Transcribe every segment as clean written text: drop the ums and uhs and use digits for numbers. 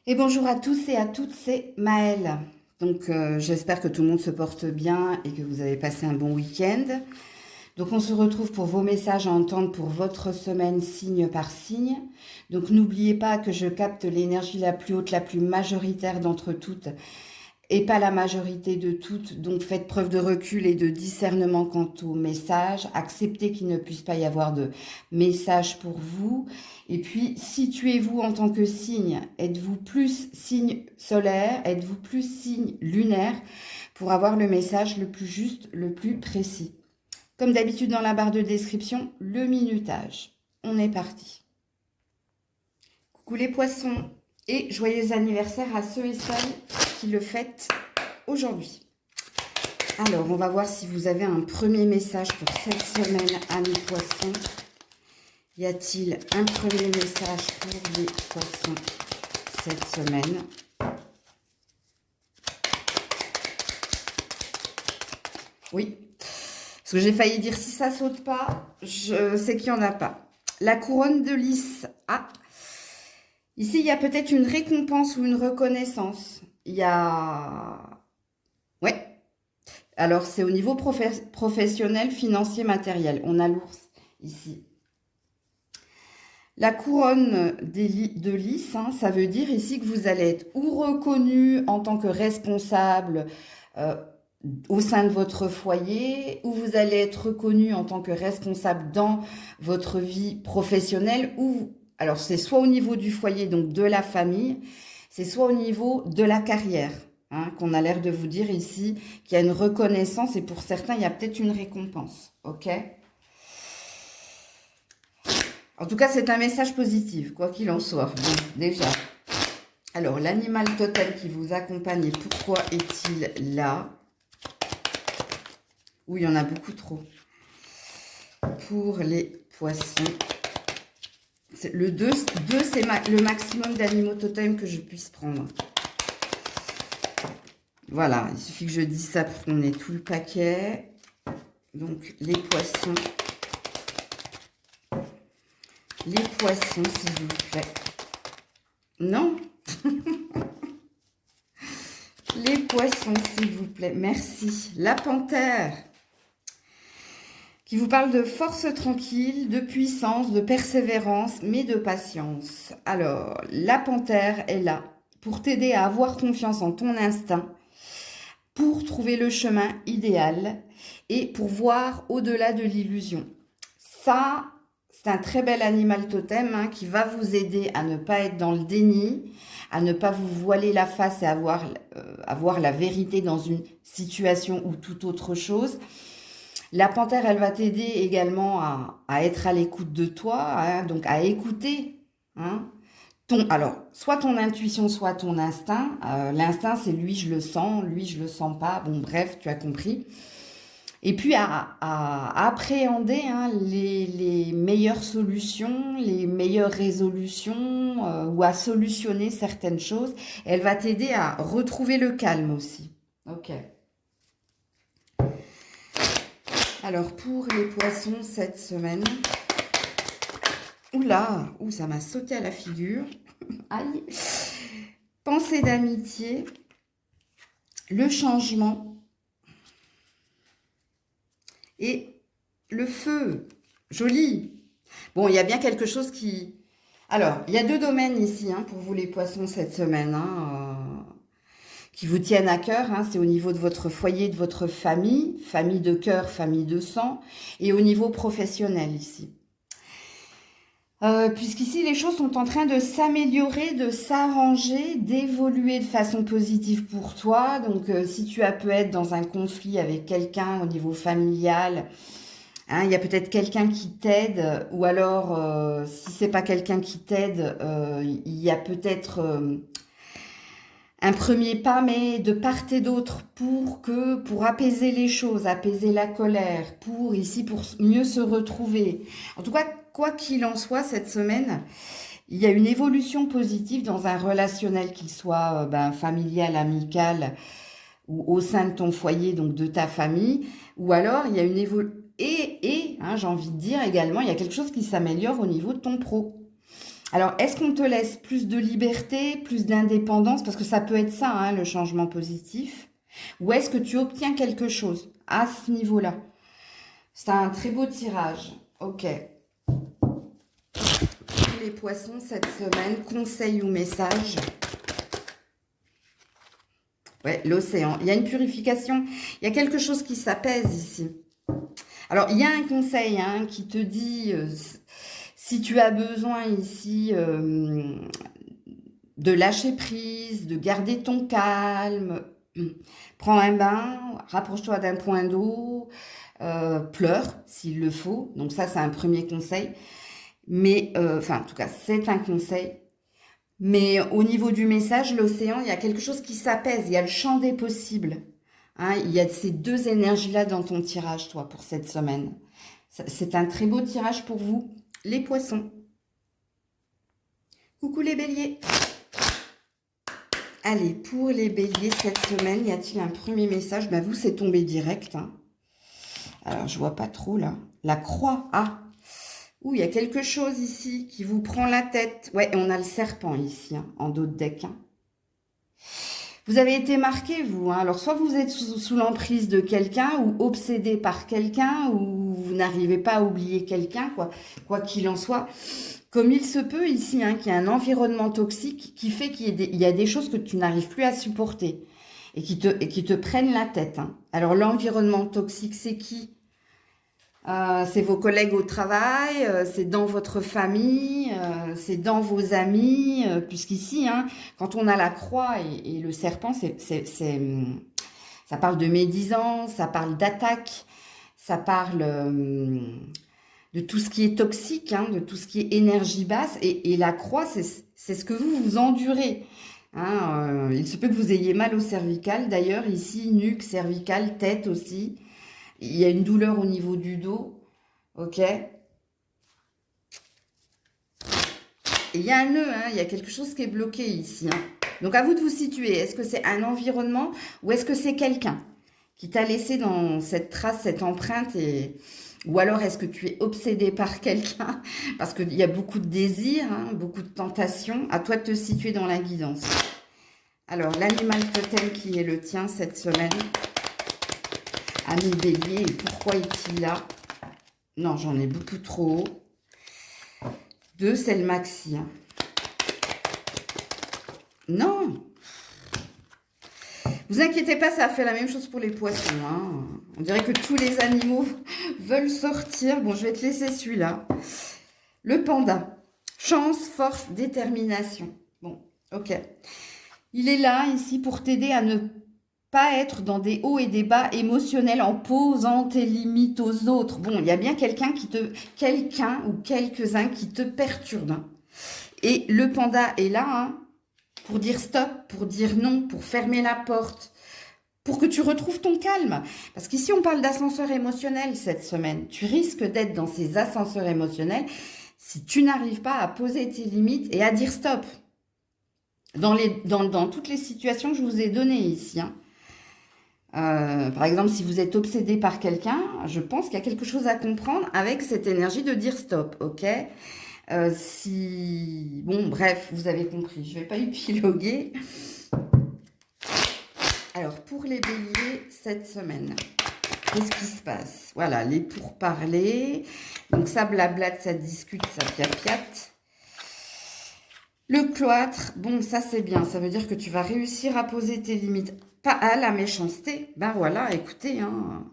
Et bonjour à tous et à toutes, c'est Maëlle. Donc j'espère que tout le monde se porte bien et que vous avez passé un bon week-end. Donc on se retrouve pour vos messages à entendre pour votre semaine signe par signe. Donc n'oubliez pas que je capte l'énergie la plus haute, la plus majoritaire d'entre toutes et pas la majorité de toutes. Donc faites preuve de recul et de discernement quant aux messages. Acceptez qu'il ne puisse pas y avoir de message pour vous. Et puis situez-vous en tant que signe. Êtes-vous plus signe solaire? Êtes-vous plus signe lunaire? Pour avoir le message le plus juste, le plus précis. Comme d'habitude dans la barre de description, le minutage. On est parti. Coucou les poissons et joyeux anniversaire à ceux et celles qui le fêtent aujourd'hui. Alors, on va voir si vous avez un premier message pour cette semaine, amis poissons. Y a-t-il un premier message pour les poissons cette semaine? Oui, parce que j'ai failli dire si ça saute pas, je sais qu'il n'y en a pas. La couronne de lys. Ah, ici, il y a peut-être une récompense ou une reconnaissance. Il y a... Ouais. Alors, c'est au niveau professionnel, financier, matériel. On a l'ours ici. La couronne de lys, ça veut dire ici que vous allez être ou reconnu en tant que responsable au sein de votre foyer, ou vous allez être reconnu en tant que responsable dans votre vie professionnelle, ou alors c'est soit au niveau du foyer, donc de la famille, c'est soit au niveau de la carrière, qu'on a l'air de vous dire ici, qu'il y a une reconnaissance, et pour certains, il y a peut-être une récompense, ok ? En tout cas, c'est un message positif, quoi qu'il en soit. Bon, déjà. Alors, l'animal totem qui vous accompagne, et pourquoi est-il là? Oui, il y en a beaucoup trop. Pour les poissons. Le 2 c'est le maximum d'animaux totem que je puisse prendre. Voilà, il suffit que je dise ça pour qu'on ait tout le paquet. Donc, les poissons. Les poissons, s'il vous plaît. Non. Les poissons, s'il vous plaît. Merci. La panthère, qui vous parle de force tranquille, de puissance, de persévérance, mais de patience. Alors, la panthère est là pour t'aider à avoir confiance en ton instinct, pour trouver le chemin idéal et pour voir au-delà de l'illusion. Ça, c'est un très bel animal totem qui va vous aider à ne pas être dans le déni, à ne pas vous voiler la face et avoir la vérité dans une situation ou toute autre chose. La panthère, elle va t'aider également à être à l'écoute de toi, donc à écouter. Alors, soit ton intuition, soit ton instinct. L'instinct, c'est lui, je le sens, lui, je le sens pas. Bon, bref, tu as compris. Et puis à appréhender les meilleures solutions, les meilleures résolutions ou à solutionner certaines choses. Elle va t'aider à retrouver le calme aussi. Ok. Alors pour les poissons cette semaine, oula, ça m'a sauté à la figure. Aïe. Pensée d'amitié, le changement. Et le feu, joli. Bon, il y a bien quelque chose qui... Alors, il y a deux domaines ici pour vous les poissons cette semaine, qui vous tiennent à cœur. C'est au niveau de votre foyer, de votre famille, famille de cœur, famille de sang, et au niveau professionnel ici. Puisqu'ici, les choses sont en train de s'améliorer, de s'arranger, d'évoluer de façon positive pour toi. Donc, si tu as pu être dans un conflit avec quelqu'un au niveau familial, il y a peut-être quelqu'un qui t'aide, ou alors, si c'est pas quelqu'un qui t'aide, il y a peut-être un premier pas, mais de part et d'autre, pour apaiser les choses, apaiser la colère, pour mieux se retrouver. En tout cas, quoi qu'il en soit, cette semaine, il y a une évolution positive dans un relationnel, qu'il soit familial, amical, ou au sein de ton foyer, donc de ta famille, ou alors il y a une évolution, et j'ai envie de dire également, il y a quelque chose qui s'améliore au niveau de ton pro. Alors, est-ce qu'on te laisse plus de liberté, plus d'indépendance? Parce que ça peut être ça, hein, le changement positif. Ou est-ce que tu obtiens quelque chose à ce niveau-là? C'est un très beau tirage. Ok. Pour les poissons, cette semaine, conseil ou message? Ouais, l'océan. Il y a une purification. Il y a quelque chose qui s'apaise ici. Alors, il y a un conseil hein, qui te dit, si tu as besoin ici de lâcher prise, de garder ton calme, prends un bain, rapproche-toi d'un point d'eau, pleure s'il le faut. Donc ça, c'est un premier conseil. Mais, enfin, en tout cas, c'est un conseil. Mais au niveau du message, l'océan, il y a quelque chose qui s'apaise. Il y a le champ des possibles. Hein, il y a ces deux énergies-là dans ton tirage, toi, pour cette semaine. C'est un très beau tirage pour vous, les poissons. Coucou les béliers. Allez, pour les béliers, cette semaine, y a-t-il un premier message? Ben, vous, c'est tombé direct. Hein. Alors, je vois pas trop, là. La croix. Ah. Ouh, il y a quelque chose ici qui vous prend la tête. Ouais, et on a le serpent ici, hein, en dos de deck. Hein. Vous avez été marqué, vous. Hein. Alors, soit vous êtes sous l'emprise de quelqu'un ou obsédé par quelqu'un ou vous n'arrivez pas à oublier quelqu'un, quoi qu'il en soit. Comme il se peut ici, hein, qu'il y a un environnement toxique qui fait qu'il y a des choses que tu n'arrives plus à supporter et qui te prennent la tête. Hein. Alors, l'environnement toxique, c'est qui? C'est vos collègues au travail, c'est dans votre famille, c'est dans vos amis, puisqu'ici, hein, quand on a la croix et le serpent, ça parle de médisance, ça parle d'attaque, ça parle de tout ce qui est toxique, hein, de tout ce qui est énergie basse, et la croix, c'est ce que vous endurez. Hein, il se peut que vous ayez mal au cervical, d'ailleurs, ici, nuque, cervical, tête aussi. Il y a une douleur au niveau du dos, ok? Et il y a un nœud, hein, il y a quelque chose qui est bloqué ici. Hein. Donc à vous de vous situer. Est-ce que c'est un environnement ou est-ce que c'est quelqu'un qui t'a laissé dans cette trace, cette empreinte ou alors est-ce que tu es obsédé par quelqu'un? Parce qu'il y a beaucoup de désirs, hein, beaucoup de tentations. À toi de te situer dans la guidance. Alors, l'animal totem qui est le tien cette semaine. Ami bélier, et pourquoi est-il là? Non, j'en ai beaucoup trop. 2, c'est le maxi. Hein. Non. Vous inquiétez pas, ça a fait la même chose pour les poissons. Hein. On dirait que tous les animaux veulent sortir. Bon, je vais te laisser celui-là. Le panda. Chance, force, détermination. Bon, ok. Il est là, ici, pour t'aider à ne pas être dans des hauts et des bas émotionnels en posant tes limites aux autres. Bon, il y a bien quelqu'un ou quelques-uns qui te perturbent. Hein. Et le panda est là hein, pour dire stop, pour dire non, pour fermer la porte, pour que tu retrouves ton calme. Parce qu'ici, on parle d'ascenseur émotionnel cette semaine. Tu risques d'être dans ces ascenseurs émotionnels si tu n'arrives pas à poser tes limites et à dire stop. Dans toutes les situations que je vous ai données ici. Hein. Par exemple, si vous êtes obsédé par quelqu'un, je pense qu'il y a quelque chose à comprendre avec cette énergie de dire stop, ok? Bon, bref, vous avez compris, je ne vais pas épiloguer. Alors, pour les béliers, cette semaine, qu'est-ce qui se passe? Voilà, les pourparlers. Donc, ça blablate, ça discute, ça piapiate. Le cloître, bon, ça c'est bien, ça veut dire que tu vas réussir à poser tes limites. Pas à la méchanceté, ben voilà, écoutez, hein.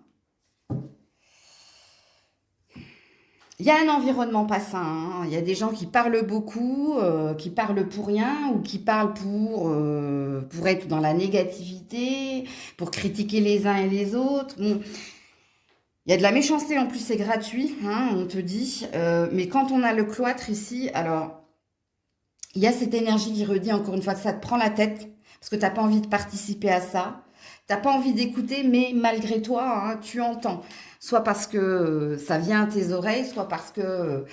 Il y a un environnement pas sain, hein. Il y a des gens qui parlent beaucoup, qui parlent pour rien ou qui parlent pour être dans la négativité, pour critiquer les uns et les autres. Bon, il y a de la méchanceté, en plus c'est gratuit, hein, on te dit. Mais quand on a le cloître ici, alors... Il y a cette énergie qui redit encore une fois que ça te prend la tête parce que tu n'as pas envie de participer à ça. Tu n'as pas envie d'écouter, mais malgré toi, hein, tu entends. Soit parce que ça vient à tes oreilles, soit parce que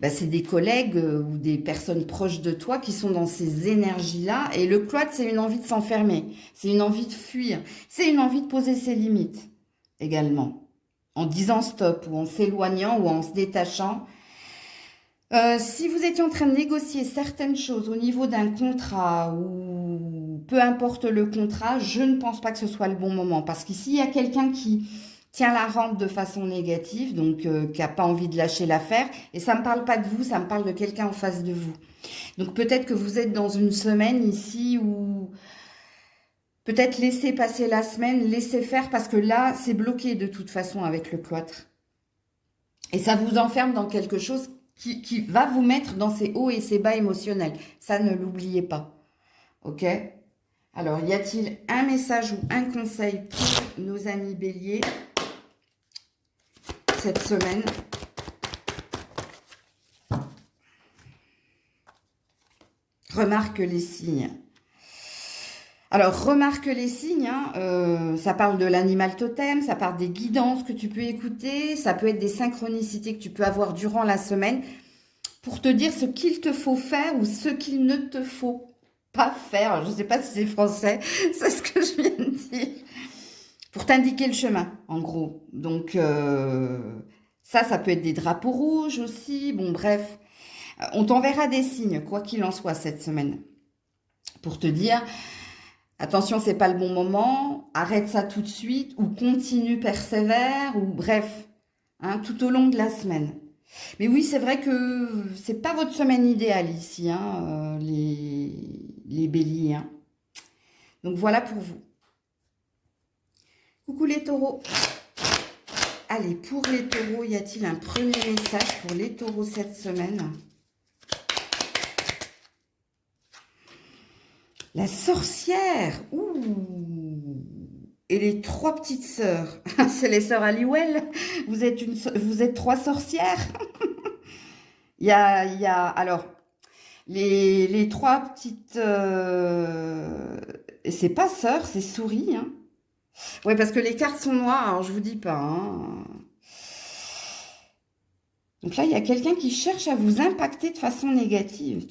c'est des collègues ou des personnes proches de toi qui sont dans ces énergies-là. Et le cloître, c'est une envie de s'enfermer. C'est une envie de fuir. C'est une envie de poser ses limites également. En disant stop ou en s'éloignant ou en se détachant. Si vous étiez en train de négocier certaines choses au niveau d'un contrat ou peu importe le contrat, je ne pense pas que ce soit le bon moment. Parce qu'ici, il y a quelqu'un qui tient la rampe de façon négative, donc qui n'a pas envie de lâcher l'affaire. Et ça ne me parle pas de vous, ça me parle de quelqu'un en face de vous. Donc peut-être que vous êtes dans une semaine ici où peut-être laissez passer la semaine, laissez faire parce que là, c'est bloqué de toute façon avec le cloître. Et ça vous enferme dans quelque chose qui va vous mettre dans ses hauts et ses bas émotionnels. Ça, ne l'oubliez pas. Ok? Alors, y a-t-il un message ou un conseil pour nos amis béliers cette semaine? Remarque les signes. Alors, remarque les signes, hein, ça parle de l'animal totem, ça parle des guidances que tu peux écouter, ça peut être des synchronicités que tu peux avoir durant la semaine pour te dire ce qu'il te faut faire ou ce qu'il ne te faut pas faire. Je ne sais pas si c'est français, c'est ce que je viens de dire. Pour t'indiquer le chemin, en gros. Donc, ça peut être des drapeaux rouges aussi. Bon, bref, on t'enverra des signes, quoi qu'il en soit, cette semaine. Pour te dire... Attention, c'est pas le bon moment, arrête ça tout de suite, ou continue, persévère, ou bref, hein, tout au long de la semaine. Mais oui, c'est vrai que c'est pas votre semaine idéale ici, hein, les béliers. Hein. Donc voilà pour vous. Coucou les taureaux. Allez, pour les taureaux, y a-t-il un premier message pour les taureaux cette semaine ? La sorcière. Ouh. Et les trois petites sœurs. C'est les sœurs Halliwell. Vous êtes trois sorcières. Alors, les trois petites... c'est pas sœurs, c'est souris. Hein. Ouais, parce que les cartes sont noires, alors je vous dis pas. Hein. Donc là, il y a quelqu'un qui cherche à vous impacter de façon négative.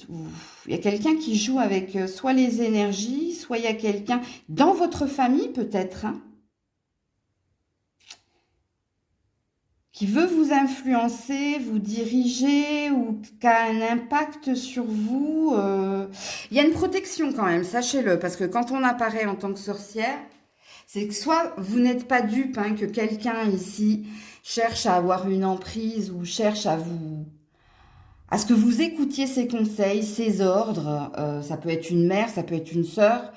Il y a quelqu'un qui joue avec soit les énergies, soit il y a quelqu'un dans votre famille peut-être, hein, qui veut vous influencer, vous diriger ou qui a un impact sur vous. Il y a une protection quand même, sachez-le, parce que quand on apparaît en tant que sorcière, c'est que soit vous n'êtes pas dupe, hein, que quelqu'un ici cherche à avoir une emprise ou cherche à ce que vous écoutiez ses conseils, ses ordres. Ça peut être une mère, ça peut être une sœur,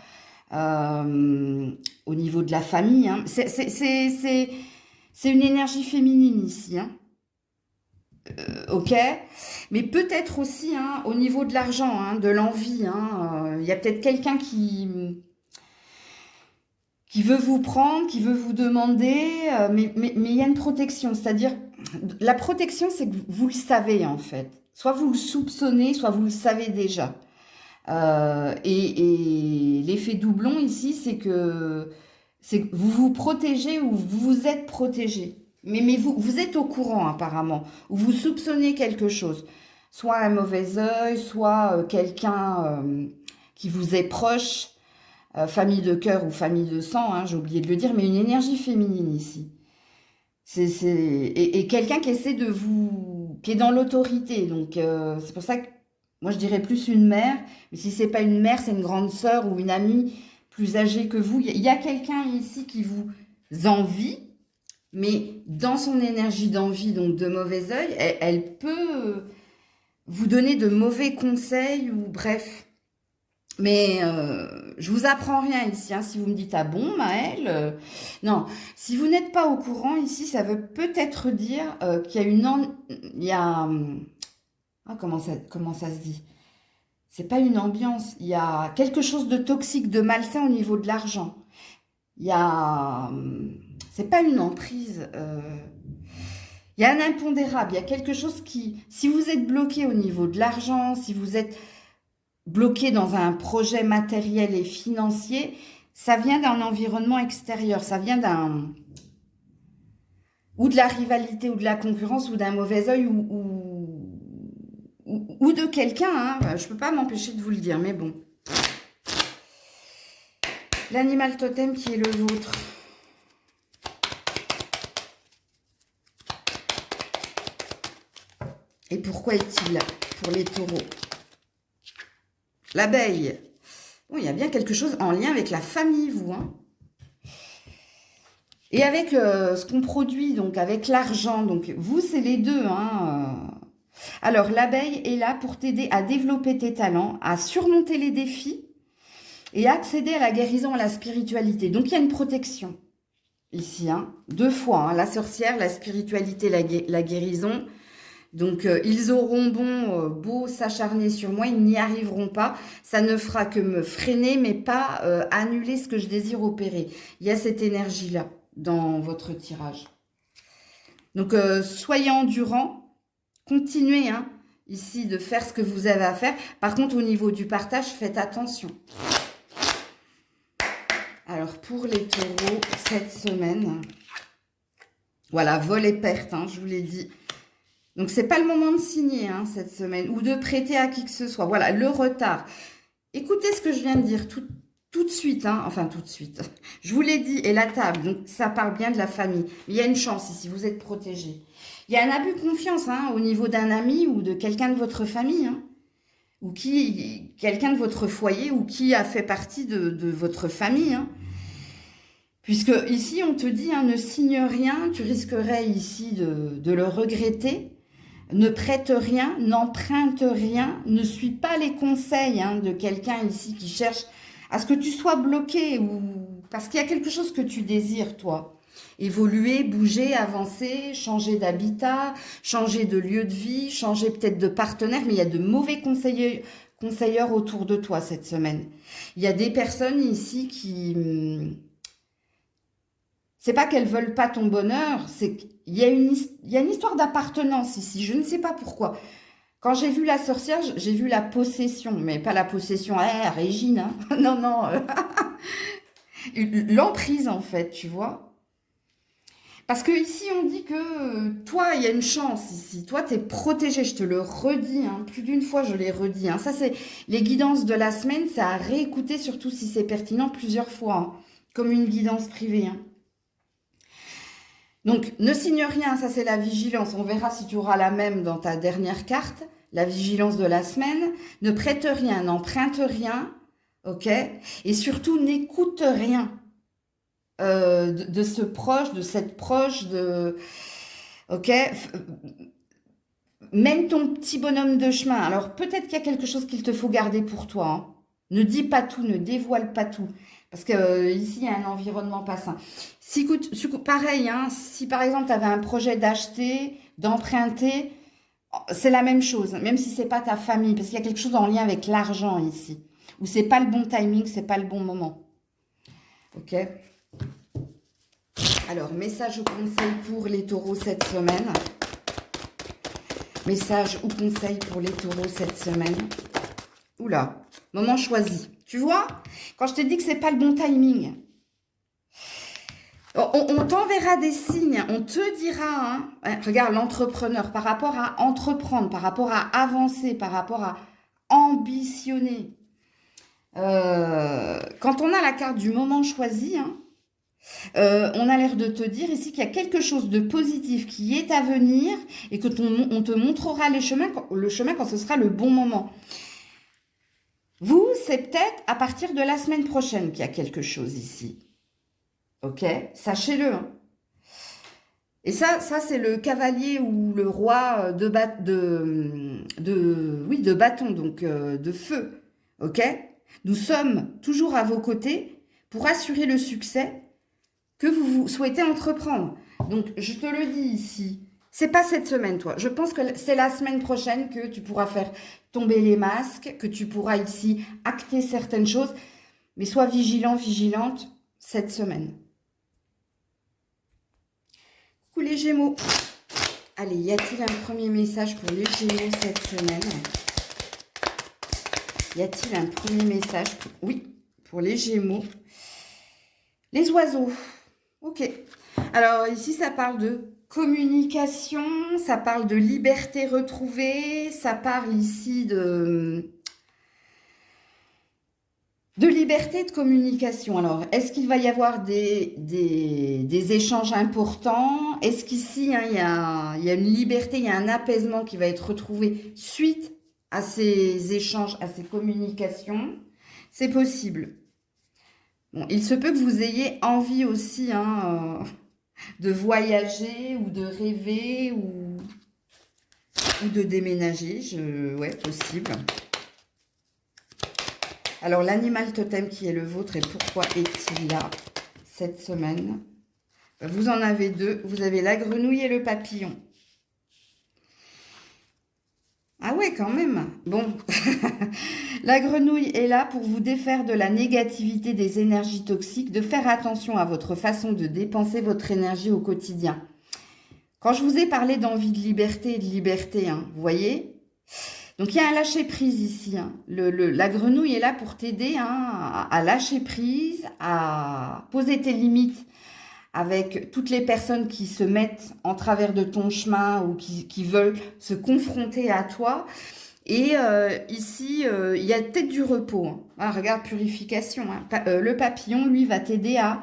au niveau de la famille. Hein. C'est une énergie féminine ici. Hein. Ok, mais peut-être aussi hein, au niveau de l'argent, hein, de l'envie. Hein, y a peut-être quelqu'un qui veut vous prendre, qui veut vous demander, mais il y a une protection. C'est-à-dire, la protection, c'est que vous le savez, en fait. Soit vous le soupçonnez, soit vous le savez déjà. Et l'effet doublon, ici, c'est que vous vous protégez ou vous vous êtes protégé. Mais vous êtes au courant, apparemment. Ou vous soupçonnez quelque chose. Soit un mauvais œil, soit quelqu'un qui vous est proche. Famille de cœur ou famille de sang, hein, j'ai oublié de le dire, mais une énergie féminine ici. Et quelqu'un qui essaie de vous... qui est dans l'autorité. Donc, c'est pour ça que moi, je dirais plus une mère. Mais si c'est pas une mère, c'est une grande sœur ou une amie plus âgée que vous. Il y a quelqu'un ici qui vous envie, mais dans son énergie d'envie, donc de mauvais œil, elle peut vous donner de mauvais conseils ou bref... Mais je vous apprends rien ici. Hein, si vous me dites ah bon, Maëlle, non. Si vous n'êtes pas au courant ici, ça veut peut-être dire qu'il y a il y a comment ça se dit? C'est pas une ambiance. Il y a quelque chose de toxique, de malsain au niveau de l'argent. Il y a c'est pas une emprise. Il y a un impondérable. Il y a quelque chose qui, si vous êtes bloqué au niveau de l'argent, si vous êtes bloqué dans un projet matériel et financier, ça vient d'un environnement extérieur, ça vient ou de la rivalité ou de la concurrence ou d'un mauvais œil ou de quelqu'un, hein. Je ne peux pas m'empêcher de vous le dire, mais bon. L'animal totem qui est le vôtre. Et pourquoi est-il pour les taureaux? L'abeille. Bon, il y a bien quelque chose en lien avec la famille, vous. Hein. Et avec ce qu'on produit, donc avec l'argent. Donc, vous, c'est les deux. Hein. Alors, l'abeille est là pour t'aider à développer tes talents, à surmonter les défis et à accéder à la guérison, à la spiritualité. Donc, il y a une protection ici. Hein. Deux fois, hein, la sorcière, la spiritualité, la guérison. Donc, ils auront beau s'acharner sur moi, ils n'y arriveront pas. Ça ne fera que me freiner, mais pas annuler ce que je désire opérer. Il y a cette énergie-là dans votre tirage. Donc, soyez endurants, continuez ici de faire ce que vous avez à faire. Par contre, au niveau du partage, faites attention. Alors, pour les taureaux, cette semaine, voilà, vol et perte, je vous l'ai dit. Donc, c'est pas le moment de signer cette semaine ou de prêter à qui que ce soit. Voilà, le retard. Écoutez ce que je viens de dire tout de suite. Enfin, tout de suite. Je vous l'ai dit. Et la table, donc ça parle bien de la famille. Mais il y a une chance ici, vous êtes protégés. Il y a un abus de confiance au niveau d'un ami ou de quelqu'un de votre famille. Ou quelqu'un de votre foyer ou qui a fait partie de votre famille. Puisque ici, on te dit, ne signe rien. Tu risquerais ici de le regretter. Ne prête rien, n'emprunte rien, ne suis pas les conseils de quelqu'un ici qui cherche à ce que tu sois bloqué ou parce qu'il y a quelque chose que tu désires, toi. Évoluer, bouger, avancer, changer d'habitat, changer de lieu de vie, changer peut-être de partenaire, mais il y a de mauvais conseilleurs autour de toi cette semaine. Il y a des personnes ici qui... C'est pas qu'elles veulent pas ton bonheur, c'est qu'il y a une histoire d'appartenance ici. Je ne sais pas pourquoi. Quand j'ai vu la sorcière, j'ai vu la possession, mais pas la possession, Régine, non, non. L'emprise, en fait, tu vois. Parce que ici, on dit que toi, il y a une chance ici. Toi, tu es protégé, je te le redis. Plus d'une fois, je l'ai redit. Ça, c'est les guidances de la semaine. C'est à réécouter, surtout si c'est pertinent, plusieurs fois. Comme une guidance privée. Donc, ne signe rien, ça c'est la vigilance. On verra si tu auras la même dans ta dernière carte, la vigilance de la semaine. Ne prête rien, n'emprunte rien, ok? Et surtout, n'écoute rien de ce proche, de cette proche, ok? Mène ton petit bonhomme de chemin. Alors, peut-être qu'il y a quelque chose qu'il te faut garder pour toi. Ne dis pas tout, ne dévoile pas tout. Parce que ici, il y a un environnement pas sain. Si, pareil, si par exemple, tu avais un projet d'acheter, d'emprunter, c'est la même chose, même si c'est pas ta famille, parce qu'il y a quelque chose en lien avec l'argent ici, où c'est pas le bon timing, c'est pas le bon moment. Ok? Alors, message ou conseil pour les taureaux cette semaine. Message ou conseil pour les taureaux cette semaine. Oula, moment choisi. Tu vois, quand je te dis que c'est pas le bon timing, on t'enverra des signes, on te dira, regarde l'entrepreneur, par rapport à entreprendre, par rapport à avancer, par rapport à ambitionner. Quand on a la carte du moment choisi, on a l'air de te dire ici qu'il y a quelque chose de positif qui est à venir et que on te montrera le chemin quand ce sera le bon moment. Vous, c'est peut-être à partir de la semaine prochaine qu'il y a quelque chose ici. Ok? Sachez-le. Et ça c'est le cavalier ou le roi de bâton, donc de feu. Ok? Nous sommes toujours à vos côtés pour assurer le succès que vous souhaitez entreprendre. Donc, je te le dis ici, c'est pas cette semaine, toi. Je pense que c'est la semaine prochaine que tu pourras faire tomber les masques, que tu pourras ici acter certaines choses. Mais sois vigilant, vigilante cette semaine. Coucou les Gémeaux. Allez, y a-t-il un premier message pour les Gémeaux cette semaine? Y a-t-il un premier message Oui, pour les Gémeaux. Les oiseaux. Ok. Alors, ici, ça parle de communication, ça parle de liberté retrouvée, ça parle ici de... De liberté de communication. Alors, est-ce qu'il va y avoir des échanges importants? Est-ce qu'ici, hein, il y a une liberté, il y a un apaisement qui va être retrouvé suite à ces échanges, à ces communications? C'est possible. Bon, il se peut que vous ayez envie aussi hein, de voyager ou de rêver ou de déménager. Ouais, possible. Alors, l'animal totem qui est le vôtre et pourquoi est-il là cette semaine? Vous en avez deux. Vous avez la grenouille et le papillon. Ah ouais, quand même. Bon, la grenouille est là pour vous défaire de la négativité des énergies toxiques, de faire attention à votre façon de dépenser votre énergie au quotidien. Quand je vous ai parlé d'envie de liberté, hein, vous voyez? Donc, il y a un lâcher-prise ici. Hein. La grenouille est là pour t'aider hein, à lâcher prise, à poser tes limites avec toutes les personnes qui se mettent en travers de ton chemin ou qui veulent se confronter à toi. Et ici, il y a peut-être du repos. Hein. Ah, regarde, purification. Hein. Le papillon, lui, va t'aider à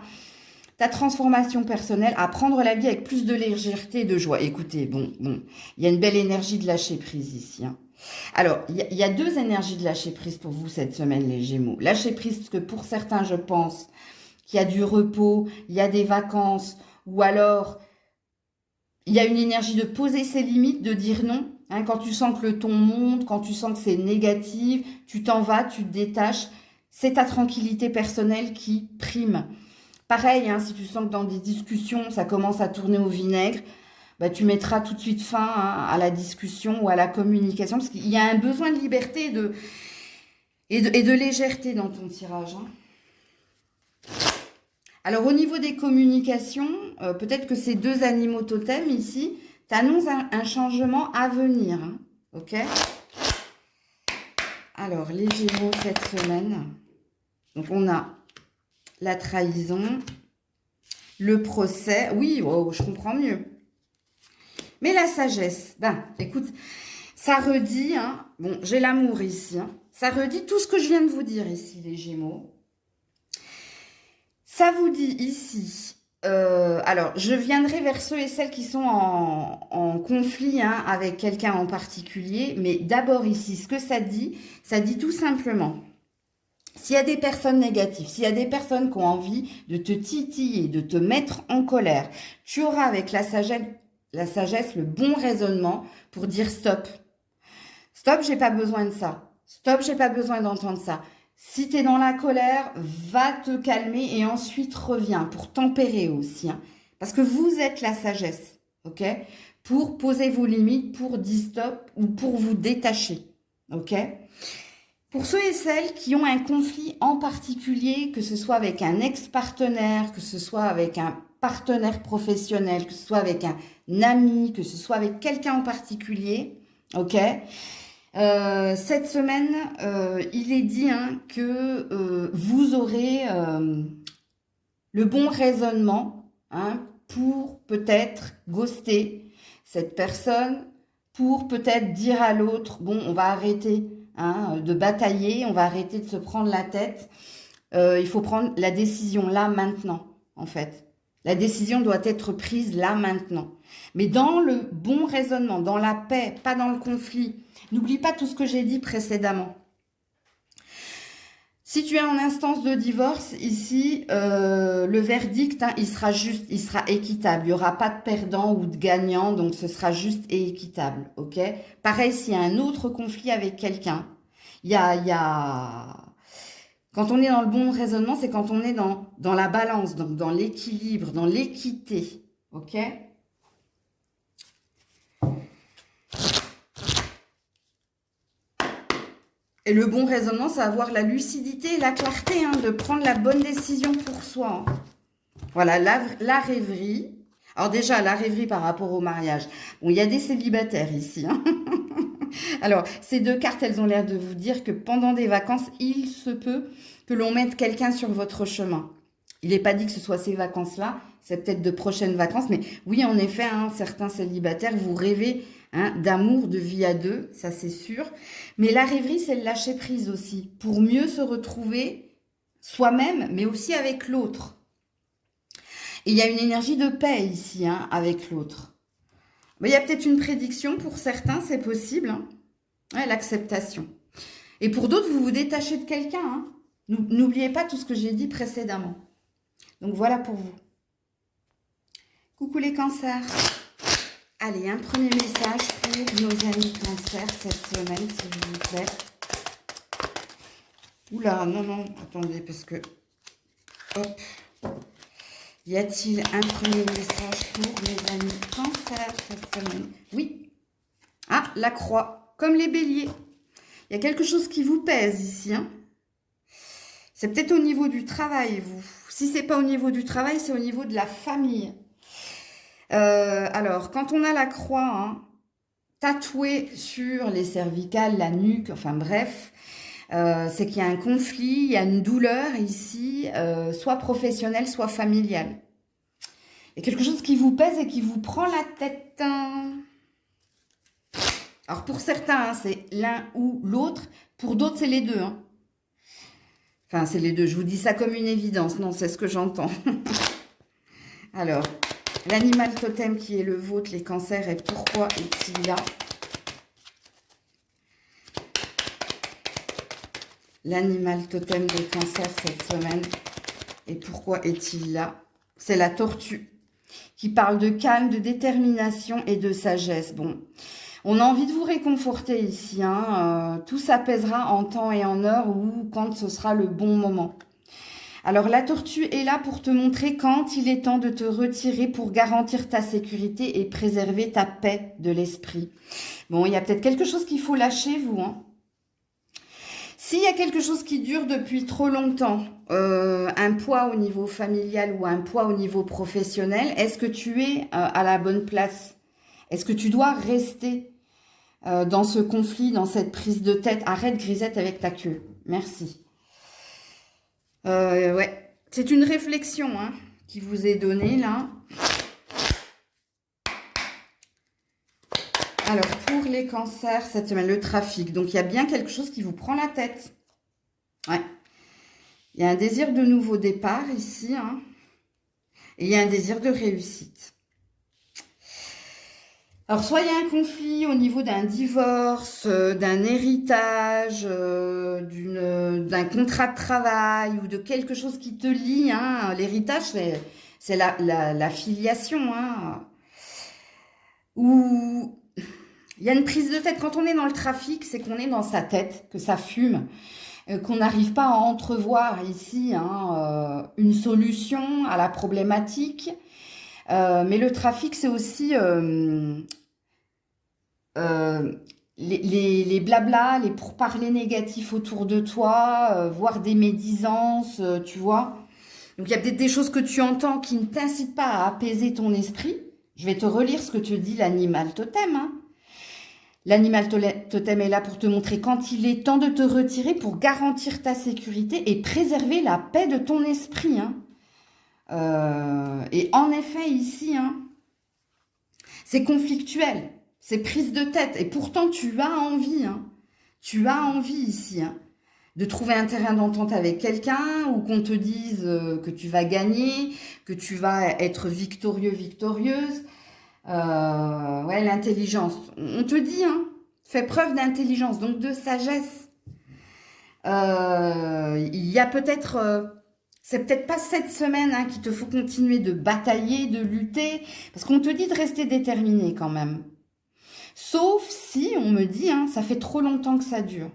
ta transformation personnelle, à prendre la vie avec plus de légèreté et de joie. Écoutez, bon, il y a une belle énergie de lâcher-prise ici. Hein. Alors, il y a deux énergies de lâcher prise pour vous cette semaine, les Gémeaux. Lâcher prise, parce que pour certains, je pense qu'il y a du repos, il y a des vacances, ou alors il y a une énergie de poser ses limites, de dire non. Hein, quand tu sens que le ton monte, quand tu sens que c'est négatif, tu t'en vas, tu te détaches. C'est ta tranquillité personnelle qui prime. Pareil, hein, si tu sens que dans des discussions, ça commence à tourner au vinaigre, bah, tu mettras tout de suite fin hein, à la discussion ou à la communication, parce qu'il y a un besoin de liberté et de légèreté dans ton tirage. Hein. Alors, au niveau des communications, peut-être que ces deux animaux totems ici t'annoncent un changement à venir. Hein, ok? Alors, les Gémeaux cette semaine. Donc, on a la trahison, le procès. Oui, oh, je comprends mieux. Mais la sagesse, ben, écoute, ça redit, hein, bon, j'ai l'amour ici, hein, ça redit tout ce que je viens de vous dire ici, les Gémeaux. Ça vous dit ici, alors, je viendrai vers ceux et celles qui sont en conflit hein, avec quelqu'un en particulier, mais d'abord ici, ce que ça dit tout simplement, s'il y a des personnes négatives, s'il y a des personnes qui ont envie de te titiller, de te mettre en colère, tu auras avec la sagesse, le bon raisonnement pour dire stop. Stop, j'ai pas besoin de ça. Stop, j'ai pas besoin d'entendre ça. Si tu es dans la colère, va te calmer et ensuite reviens pour tempérer aussi. Hein, parce que vous êtes la sagesse, ok? Pour poser vos limites, pour dire stop ou pour vous détacher, ok? Pour ceux et celles qui ont un conflit en particulier, que ce soit avec un ex-partenaire, que ce soit avec un partenaire professionnel, que ce soit avec un ami, que ce soit avec quelqu'un en particulier, ok? Cette semaine, il est dit hein, que vous aurez le bon raisonnement hein, pour peut-être ghoster cette personne, pour peut-être dire à l'autre, bon, on va arrêter hein, de batailler, on va arrêter de se prendre la tête. Il faut prendre la décision là, maintenant, en fait. La décision doit être prise là, maintenant. Mais dans le bon raisonnement, dans la paix, pas dans le conflit. N'oublie pas tout ce que j'ai dit précédemment. Si tu es en instance de divorce, ici, le verdict, hein, il sera juste, il sera équitable. Il n'y aura pas de perdant ou de gagnant, donc ce sera juste et équitable, ok? Pareil, s'il y a un autre conflit avec quelqu'un, il y a... Quand on est dans le bon raisonnement, c'est quand on est dans la balance, donc dans l'équilibre, dans l'équité, ok? Et le bon raisonnement, c'est avoir la lucidité et la clarté, hein, de prendre la bonne décision pour soi. Hein. Voilà, la rêverie. Alors déjà, la rêverie par rapport au mariage. Bon, il y a des célibataires ici. Hein. Alors, ces deux cartes, elles ont l'air de vous dire que pendant des vacances, il se peut que l'on mette quelqu'un sur votre chemin. Il n'est pas dit que ce soit ces vacances-là, c'est peut-être de prochaines vacances, mais oui, en effet, hein, certains célibataires, vous rêvez hein, d'amour, de vie à deux, ça c'est sûr. Mais la rêverie, c'est le lâcher prise aussi, pour mieux se retrouver soi-même, mais aussi avec l'autre. Et il y a une énergie de paix ici, hein, avec l'autre. Mais il y a peut-être une prédiction pour certains, c'est possible. Hein. Ouais, l'acceptation. Et pour d'autres, vous vous détachez de quelqu'un. Hein. N'oubliez pas tout ce que j'ai dit précédemment. Donc voilà pour vous. Coucou les cancers. Allez, un premier message pour nos amis cancers cette semaine, s'il vous plaît. Oula, non, attendez, parce que... Hop. Y a-t-il un premier message pour mes amis cancers cette semaine? Oui. Ah, la croix, comme les béliers. Il y a quelque chose qui vous pèse ici. Hein. C'est peut-être au niveau du travail, vous. Si ce n'est pas au niveau du travail, c'est au niveau de la famille. Alors, quand on a la croix hein, tatouée sur les cervicales, la nuque, enfin bref, c'est qu'il y a un conflit, il y a une douleur ici, soit professionnelle, soit familiale. Il y a quelque chose qui vous pèse et qui vous prend la tête. Alors pour certains, hein, c'est l'un ou l'autre. Pour d'autres, c'est les deux. Hein. Enfin, c'est les deux. Je vous dis ça comme une évidence. Non, c'est ce que j'entends. Alors, l'animal totem qui est le vôtre, les cancers, et pourquoi est-il là? L'animal totem des cancers cette semaine. Et pourquoi est-il là? C'est la tortue qui parle de calme, de détermination et de sagesse. Bon, on a envie de vous réconforter ici. Hein. Tout s'apaisera en temps et en heure ou quand ce sera le bon moment. Alors, la tortue est là pour te montrer quand il est temps de te retirer pour garantir ta sécurité et préserver ta paix de l'esprit. Bon, il y a peut-être quelque chose qu'il faut lâcher, vous. Hein. S'il y a quelque chose qui dure depuis trop longtemps, un poids au niveau familial ou un poids au niveau professionnel, est-ce que tu es à la bonne place? Est-ce que tu dois rester dans ce conflit, dans cette prise de tête? Arrête, grisette, avec ta queue. Merci. Ouais, c'est une réflexion hein, qui vous est donnée là. Alors, pour les cancers, cette semaine, le trafic. Donc, il y a bien quelque chose qui vous prend la tête. Ouais. Il y a un désir de nouveau départ ici. Hein, et il y a un désir de réussite. Alors, soit il y a un conflit au niveau d'un divorce, d'un héritage, d'un contrat de travail ou de quelque chose qui te lie. Hein. L'héritage, c'est la filiation. Hein. Ou il y a une prise de tête. Quand on est dans le trafic, c'est qu'on est dans sa tête, que ça fume, qu'on n'arrive pas à entrevoir ici hein, une solution à la problématique. Mais le trafic, c'est aussi... les blablas, les pourparlers négatifs autour de toi, voire des médisances, tu vois. Donc, il y a peut-être des choses que tu entends qui ne t'incitent pas à apaiser ton esprit. Je vais te relire ce que te dit l'animal totem. Hein. L'animal totem est là pour te montrer quand il est temps de te retirer pour garantir ta sécurité et préserver la paix de ton esprit. Hein. Et en effet, ici, hein, c'est conflictuel. C'est prise de tête. Et pourtant, tu as envie. Hein. Tu as envie ici hein, de trouver un terrain d'entente avec quelqu'un ou qu'on te dise que tu vas gagner, que tu vas être victorieux, victorieuse. Ouais, l'intelligence. On te dit, hein, fais preuve d'intelligence, donc de sagesse. Il y a peut-être... c'est peut-être pas cette semaine hein, qu'il te faut continuer de batailler, de lutter, parce qu'on te dit de rester déterminé quand même. Sauf si, on me dit, hein, ça fait trop longtemps que ça dure.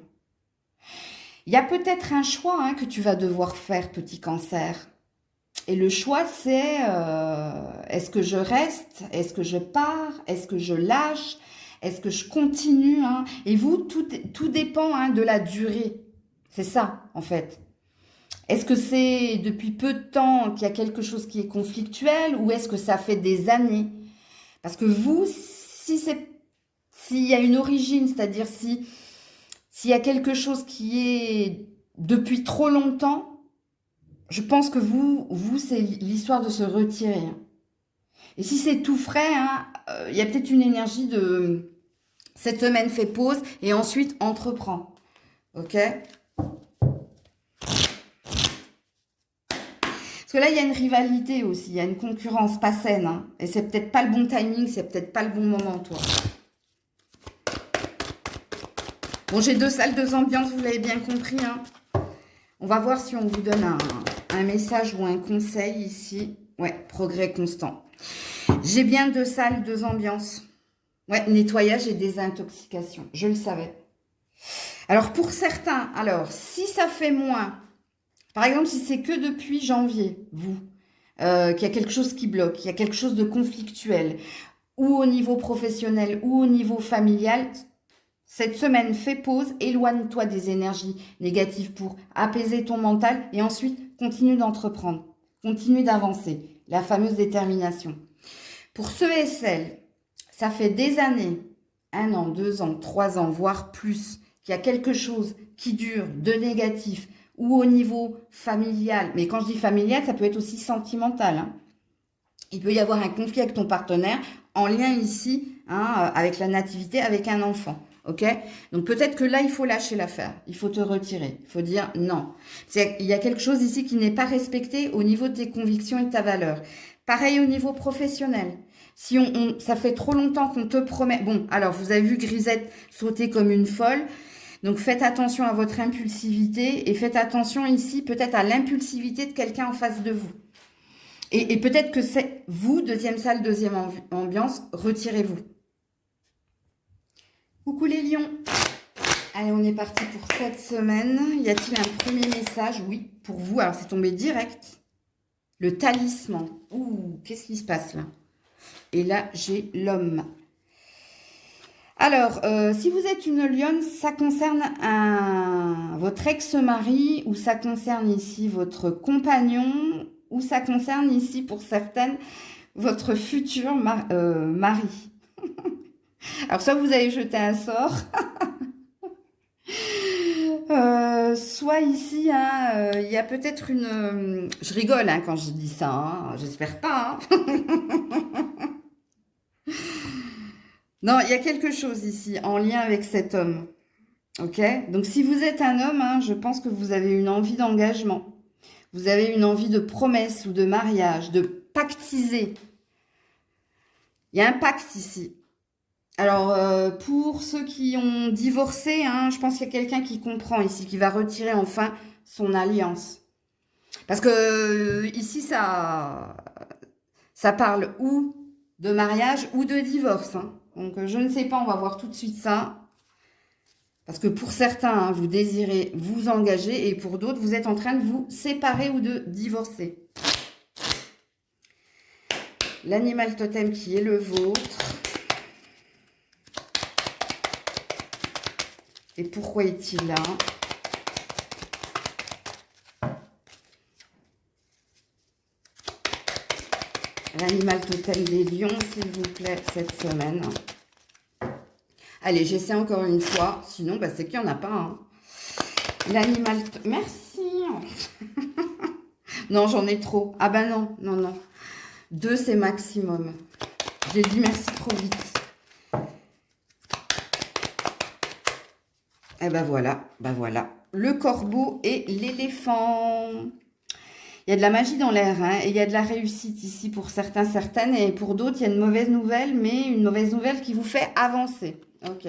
Il y a peut-être un choix hein, que tu vas devoir faire, petit cancer. Et le choix, c'est est-ce que je reste? Est-ce que je pars? Est-ce que je lâche? Est-ce que je continue hein? Et vous, tout dépend hein, de la durée. C'est ça, en fait. Est-ce que c'est depuis peu de temps qu'il y a quelque chose qui est conflictuel ou est-ce que ça fait des années? Parce que vous, s'il y a une origine, c'est-à-dire s'il y a quelque chose qui est depuis trop longtemps, je pense que vous c'est l'histoire de se retirer. Et si c'est tout frais, hein, y a peut-être une énergie de cette semaine fait pause et ensuite entreprend. Ok ? que là, il y a une rivalité aussi, il y a une concurrence pas saine. Hein, et c'est peut-être pas le bon timing, c'est peut-être pas le bon moment, toi. Bon, j'ai 2 salles, 2 ambiances, vous l'avez bien compris. Hein. On va voir si on vous donne un message ou un conseil ici. Ouais, progrès constant. J'ai bien 2 salles, 2 ambiances. Ouais, nettoyage et désintoxication. Je le savais. Alors, pour certains, alors, si ça fait moins, par exemple, si c'est que depuis janvier, vous, qu'il y a quelque chose qui bloque, il y a quelque chose de conflictuel, ou au niveau professionnel, ou au niveau familial, cette semaine, fais pause, éloigne-toi des énergies négatives pour apaiser ton mental et ensuite continue d'entreprendre, continue d'avancer, la fameuse détermination. Pour ceux et celles, ça fait des années, 1 an, 2 ans, 3 ans, voire plus, qu'il y a quelque chose qui dure de négatif ou au niveau familial. Mais quand je dis familial, ça peut être aussi sentimental. Hein. Il peut y avoir un conflit avec ton partenaire en lien ici hein, avec la nativité, avec un enfant. Ok? Donc peut-être que là, il faut lâcher l'affaire. Il faut te retirer. Il faut dire non. Il y a quelque chose ici qui n'est pas respecté au niveau de tes convictions et de ta valeur. Pareil au niveau professionnel. Si ça fait trop longtemps qu'on te promet... Bon, alors vous avez vu Grisette sauter comme une folle. Donc faites attention à votre impulsivité et faites attention ici peut-être à l'impulsivité de quelqu'un en face de vous. Et peut-être que c'est vous, 2e salle, 2e ambiance, retirez-vous. Coucou les lions. Allez, on est parti pour cette semaine. Y a-t-il un premier message? Oui, pour vous. Alors, c'est tombé direct. Le talisman. Ouh, qu'est-ce qui se passe là? Et là, j'ai l'homme. Alors, si vous êtes une lionne, ça concerne votre ex-mari ou ça concerne ici votre compagnon ou ça concerne ici, pour certaines, votre futur mari. Alors, soit vous allez jeter un sort, soit ici, hein, il y a peut-être une... je rigole hein, quand je dis ça, hein, j'espère pas. Hein. Non, il y a quelque chose ici en lien avec cet homme. Ok? Donc, si vous êtes un homme, hein, je pense que vous avez une envie d'engagement. Vous avez une envie de promesse ou de mariage, de pactiser. Il y a un pacte ici. Alors, pour ceux qui ont divorcé, hein, je pense qu'il y a quelqu'un qui comprend ici, qui va retirer enfin son alliance. Parce que ici, ça parle ou de mariage ou de divorce. Hein. Donc, je ne sais pas, on va voir tout de suite ça. Parce que pour certains, hein, vous désirez vous engager et pour d'autres, vous êtes en train de vous séparer ou de divorcer. L'animal totem qui est le vôtre. Et pourquoi est-il là? L'animal totem des lions, s'il vous plaît, cette semaine. Allez, j'essaie encore une fois. Sinon, bah, c'est qu'il n'y en a pas. Hein. L'animal... Merci. Non, j'en ai trop. Ah bah non, non, non. 2, c'est maximum. J'ai dit merci trop vite. Et ben voilà, le corbeau et l'éléphant. Il y a de la magie dans l'air, hein, et il y a de la réussite ici pour certains, certaines, et pour d'autres, il y a une mauvaise nouvelle, mais une mauvaise nouvelle qui vous fait avancer. Ok,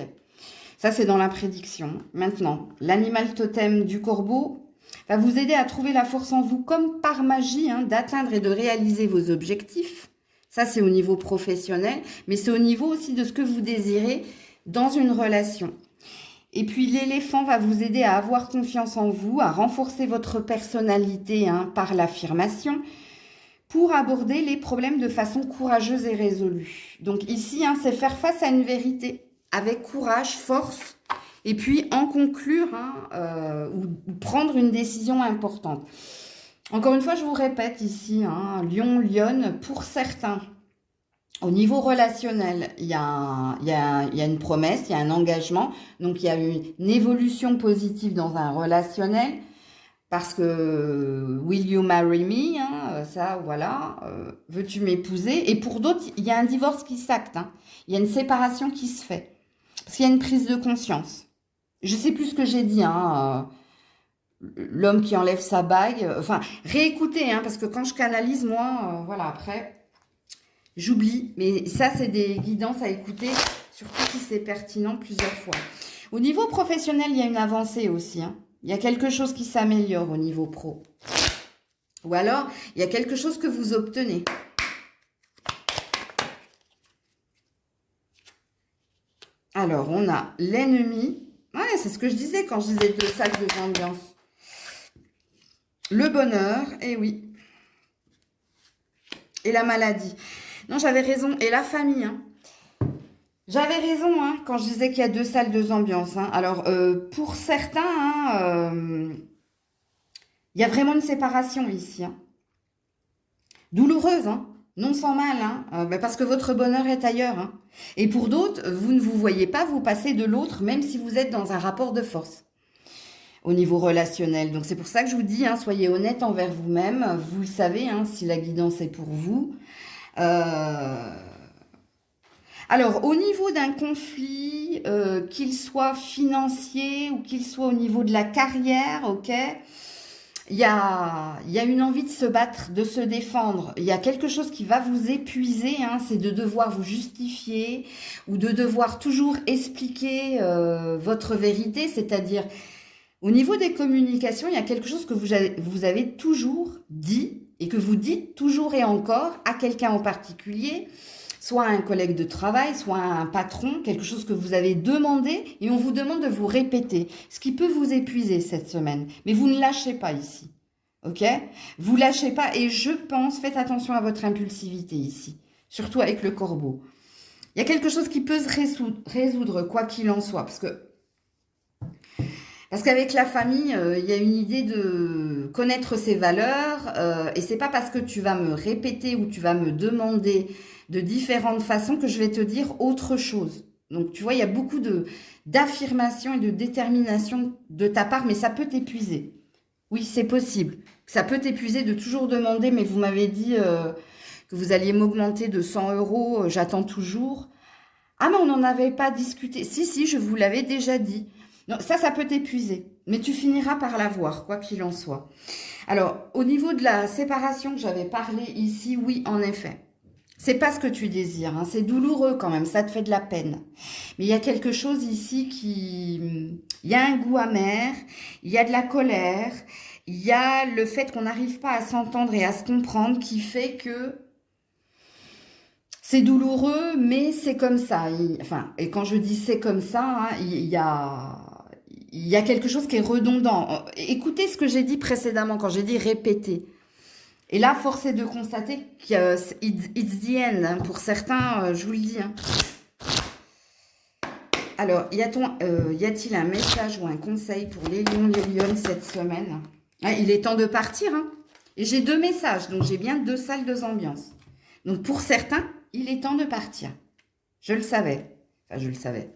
ça c'est dans la prédiction. Maintenant, l'animal totem du corbeau va vous aider à trouver la force en vous, comme par magie, hein, d'atteindre et de réaliser vos objectifs. Ça c'est au niveau professionnel, mais c'est au niveau aussi de ce que vous désirez dans une relation. Et puis, l'éléphant va vous aider à avoir confiance en vous, à renforcer votre personnalité hein, par l'affirmation, pour aborder les problèmes de façon courageuse et résolue. Donc ici, hein, c'est faire face à une vérité avec courage, force, et puis en conclure hein, ou prendre une décision importante. Encore une fois, je vous répète ici, hein, lion, lionne, pour certains. Au niveau relationnel, il y a une promesse, il y a un engagement. Donc, il y a une évolution positive dans un relationnel. Parce que, will you marry me hein, ça, voilà. Veux-tu m'épouser? Et pour d'autres, il y a un divorce qui s'acte. Hein. Il y a une séparation qui se fait. Parce qu'il y a une prise de conscience. Je ne sais plus ce que j'ai dit. Hein, l'homme qui enlève sa bague. Enfin, réécoutez, hein, parce que quand je canalise, moi, voilà, après, j'oublie. Mais ça, c'est des guidances à écouter, surtout si c'est pertinent plusieurs fois. Au niveau professionnel, il y a une avancée aussi, hein. Il y a quelque chose qui s'améliore au niveau pro. Ou alors, il y a quelque chose que vous obtenez. Alors, on a l'ennemi. Ouais, c'est ce que je disais quand je disais 2 salles de ambiance. Le bonheur, et oui. Et la maladie. Non, j'avais raison. Et la famille, hein. J'avais raison, hein, quand je disais qu'il y a 2 salles, 2 ambiances, hein. Alors, pour certains, hein, il y a vraiment une séparation ici, hein. Douloureuse, hein. Non sans mal, hein, parce que votre bonheur est ailleurs, hein. Et pour d'autres, vous ne vous voyez pas vous passer de l'autre, même si vous êtes dans un rapport de force au niveau relationnel. Donc c'est pour ça que je vous dis, hein, soyez honnête envers vous-même. Vous le savez, hein, si la guidance est pour vous. Alors, au niveau d'un conflit, qu'il soit financier ou qu'il soit au niveau de la carrière, ok, il y a une envie de se battre, de se défendre. Il y a quelque chose qui va vous épuiser, hein, c'est de devoir vous justifier ou de devoir toujours expliquer votre vérité. C'est-à-dire, au niveau des communications, il y a quelque chose que vous avez toujours dit et que vous dites toujours et encore à quelqu'un en particulier, soit à un collègue de travail, soit à un patron, quelque chose que vous avez demandé et on vous demande de vous répéter, ce qui peut vous épuiser cette semaine. Mais vous ne lâchez pas ici, ok? Vous lâchez pas et je pense, faites attention à votre impulsivité ici, surtout avec le corbeau. Il y a quelque chose qui peut se résoudre quoi qu'il en soit, parce qu'avec la famille, il y a une idée de connaître ses valeurs et c'est pas parce que tu vas me répéter ou tu vas me demander de différentes façons que je vais te dire autre chose. Donc, tu vois, il y a beaucoup d'affirmations et de détermination de ta part, mais ça peut t'épuiser. Oui, c'est possible. Ça peut t'épuiser de toujours demander, mais vous m'avez dit que vous alliez m'augmenter de 100 €, j'attends toujours. Ah, mais on n'en avait pas discuté. Si, je vous l'avais déjà dit. Non, ça peut t'épuiser, mais tu finiras par l'avoir, quoi qu'il en soit. Alors, au niveau de la séparation que j'avais parlé ici, oui, en effet. C'est pas ce que tu désires, hein. C'est douloureux quand même, ça te fait de la peine. Mais il y a quelque chose ici il y a un goût amer, il y a de la colère, il y a le fait qu'on n'arrive pas à s'entendre et à se comprendre qui fait que c'est douloureux, mais c'est comme ça. Enfin, et quand je dis c'est comme ça, hein, il y a quelque chose qui est redondant. Écoutez ce que j'ai dit précédemment, quand j'ai dit répéter. Et là, force est de constater que it's the end, hein. Pour certains, je vous le dis, hein. Alors, y a-t-il un message ou un conseil pour les lions, les lionnes cette semaine? Ah, il est temps de partir, hein. Et j'ai 2 messages, donc j'ai bien 2 salles, 2 ambiances. Donc pour certains, il est temps de partir. Je le savais. Enfin, je le savais.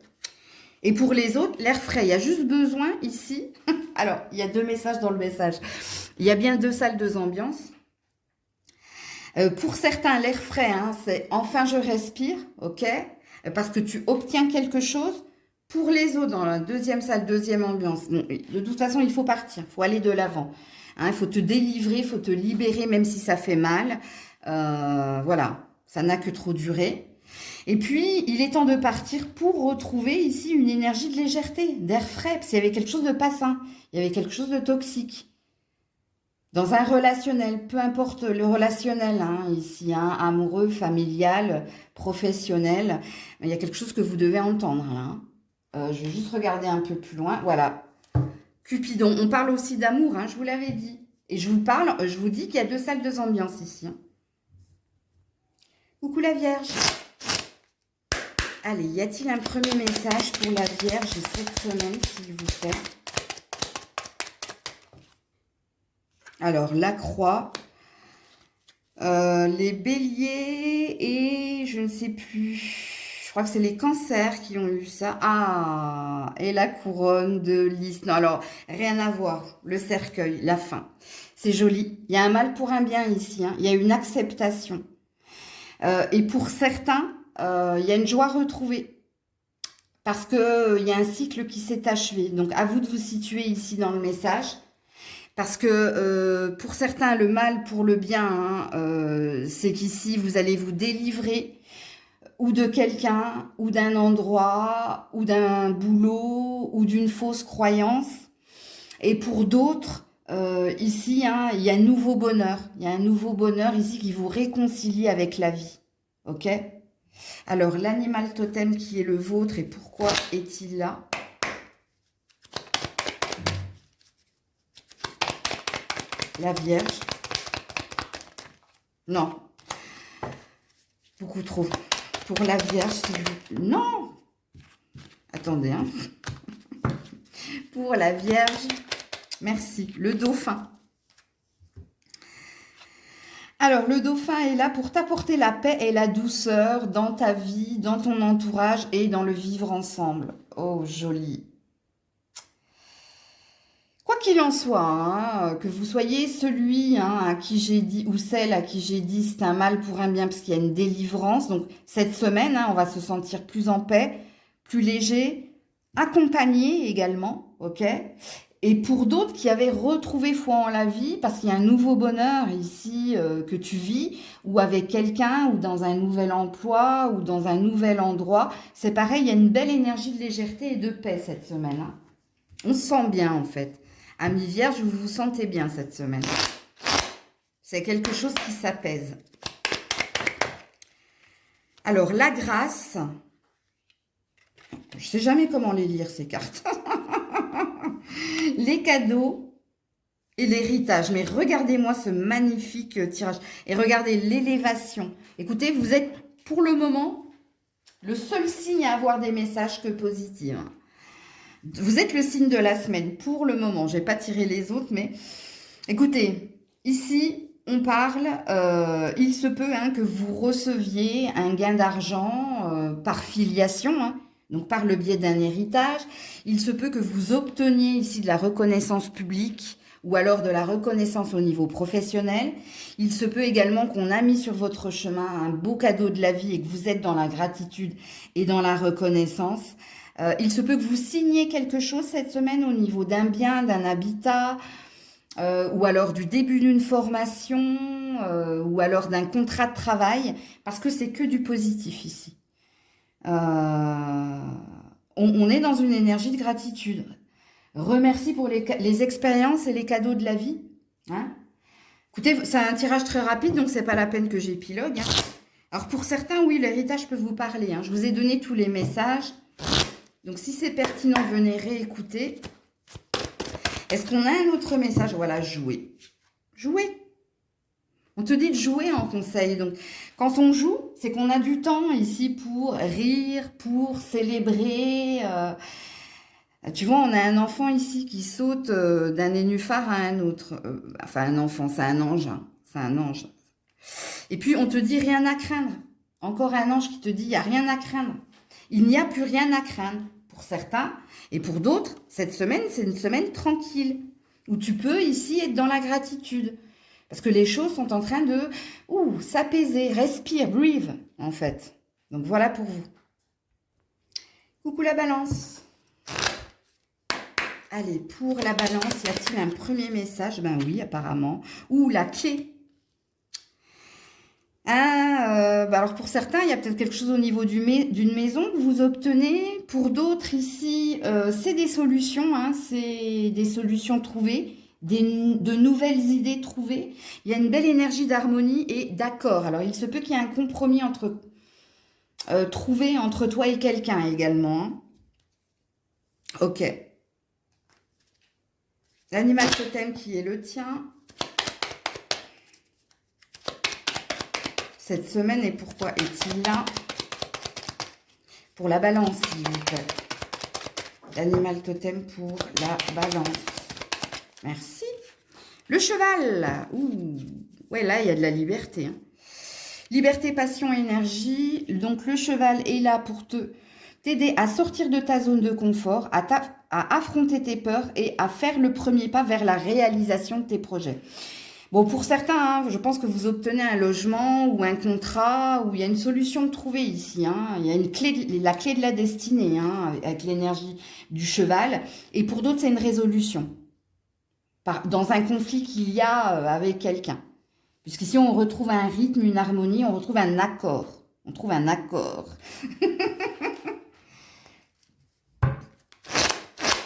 Et pour les autres, l'air frais. Il y a juste besoin ici. Alors, il y a 2 messages dans le message. Il y a bien 2 salles, 2 ambiances. Pour certains, l'air frais, hein, c'est enfin je respire, ok? Parce que tu obtiens quelque chose. Pour les autres, dans la 2e salle, 2e ambiance, bon, de toute façon, il faut partir, il faut aller de l'avant. Hein, il faut te délivrer, il faut te libérer, même si ça fait mal. Voilà, ça n'a que trop duré. Et puis, il est temps de partir pour retrouver ici une énergie de légèreté, d'air frais, parce qu'il y avait quelque chose de pas sain, il y avait quelque chose de toxique. Dans un relationnel, peu importe le relationnel, hein, ici, hein, amoureux, familial, professionnel, il y a quelque chose que vous devez entendre, là, hein. Je vais juste regarder un peu plus loin. Voilà. Cupidon. On parle aussi d'amour, hein, je vous l'avais dit. Et je vous dis qu'il y a 2 salles, 2 ambiances ici, hein. Coucou la Vierge. Allez, y a-t-il un premier message pour la Vierge cette semaine, s'il vous plaît? Alors, la croix, les béliers et je ne sais plus... Je crois que c'est les cancers qui ont eu ça. Ah, et la couronne de lys. Non, alors, rien à voir. Le cercueil, la fin. C'est joli. Il y a un mal pour un bien ici, hein. Il y a une acceptation. Et pour certains, il y a une joie retrouvée. Parce qu'il y a un cycle qui s'est achevé. Donc, à vous de vous situer ici dans le message. Parce que pour certains, le mal pour le bien, hein, c'est qu'ici, vous allez vous délivrer ou de quelqu'un, ou d'un endroit, ou d'un boulot, ou d'une fausse croyance. Et pour d'autres, ici, hein, il y a un nouveau bonheur. Il y a un nouveau bonheur ici qui vous réconcilie avec la vie. Ok? Alors, l'animal totem qui est le vôtre et pourquoi est-il là? La Vierge. Non. Beaucoup trop. Pour la Vierge, non. Attendez, hein. Pour la Vierge, merci. Le dauphin. Alors, le dauphin est là pour t'apporter la paix et la douceur dans ta vie, dans ton entourage et dans le vivre ensemble. Oh, joli. Quoi qu'il en soit, hein, que vous soyez celui à qui j'ai dit, ou celle à qui j'ai dit c'est un mal pour un bien parce qu'il y a une délivrance. Donc, cette semaine, on va se sentir plus en paix, plus léger, accompagné également, ok? Et pour d'autres qui avaient retrouvé foi en la vie, parce qu'il y a un nouveau bonheur ici que tu vis, ou avec quelqu'un, ou dans un nouvel emploi, ou dans un nouvel endroit, c'est pareil, il y a une belle énergie de légèreté et de paix cette semaine. Hein. On se sent bien en fait. Amis Vierge, vous vous sentez bien cette semaine. C'est quelque chose qui s'apaise. Alors, la grâce. Je ne sais jamais comment les lire, ces cartes. Les cadeaux et l'héritage. Mais regardez-moi ce magnifique tirage. Et regardez l'élévation. Écoutez, vous êtes pour le moment le seul signe à avoir des messages que positifs. Vous êtes le signe de la semaine pour le moment. Je n'ai pas tiré les autres, mais écoutez, ici, on parle, il se peut que vous receviez un gain d'argent par filiation, donc par le biais d'un héritage. Il se peut que vous obteniez ici de la reconnaissance publique ou alors de la reconnaissance au niveau professionnel. Il se peut également qu'on a mis sur votre chemin un beau cadeau de la vie et que vous êtes dans la gratitude et dans la reconnaissance. Il se peut que vous signiez quelque chose cette semaine au niveau d'un bien, d'un habitat, ou alors du début d'une formation, ou alors d'un contrat de travail, parce que c'est que du positif ici. On est dans une énergie de gratitude. Remercie pour les expériences et les cadeaux de la vie. Hein. Écoutez, c'est un tirage très rapide, donc c'est pas la peine que j'épilogue. Hein. Alors pour certains, oui, l'héritage peut vous parler. Hein. Je vous ai donné tous les messages. Donc, si c'est pertinent, venez réécouter. Est-ce qu'on a un autre message? Voilà, jouer. Jouer. On te dit de jouer en conseil. Donc, quand on joue, c'est qu'on a du temps ici pour rire, pour célébrer. Tu vois, on a un enfant ici qui saute d'un nénuphar à un autre. Enfin, un enfant, c'est un ange. Hein. C'est un ange. Et puis, on te dit rien à craindre. Encore un ange qui te dit, il n'y a rien à craindre. Il n'y a plus rien à craindre pour certains. Et pour d'autres, cette semaine, c'est une semaine tranquille. Où tu peux ici être dans la gratitude. Parce que les choses sont en train de s'apaiser. Respire, breathe, en fait. Donc voilà pour vous. Coucou la balance. Allez, pour la balance, y a-t-il un premier message? Ben oui, apparemment. La clé. Alors pour certains, il y a peut-être quelque chose au niveau d'une maison que vous obtenez. Pour d'autres ici, c'est des solutions, c'est des solutions trouvées, de nouvelles idées trouvées. Il y a une belle énergie d'harmonie et d'accord. Alors il se peut qu'il y ait un compromis trouvé entre toi et quelqu'un également. Hein. Ok. L'animal totem qui est le tien. Cette semaine et pourquoi est-il là? Pour la balance, s'il vous plaît. L'animal totem pour la balance. Merci. Le cheval. Ouais, là, il y a de la liberté. Hein. Liberté, passion, énergie. Donc, le cheval est là pour t'aider à sortir de ta zone de confort, à affronter tes peurs et à faire le premier pas vers la réalisation de tes projets. Bon, pour certains, je pense que vous obtenez un logement ou un contrat où il y a une solution de trouver ici. Il y a la clé de la destinée avec l'énergie du cheval. Et pour d'autres, c'est une résolution. dans un conflit qu'il y a avec quelqu'un. Puisqu'ici, on retrouve un rythme, une harmonie, on retrouve un accord. On trouve un accord.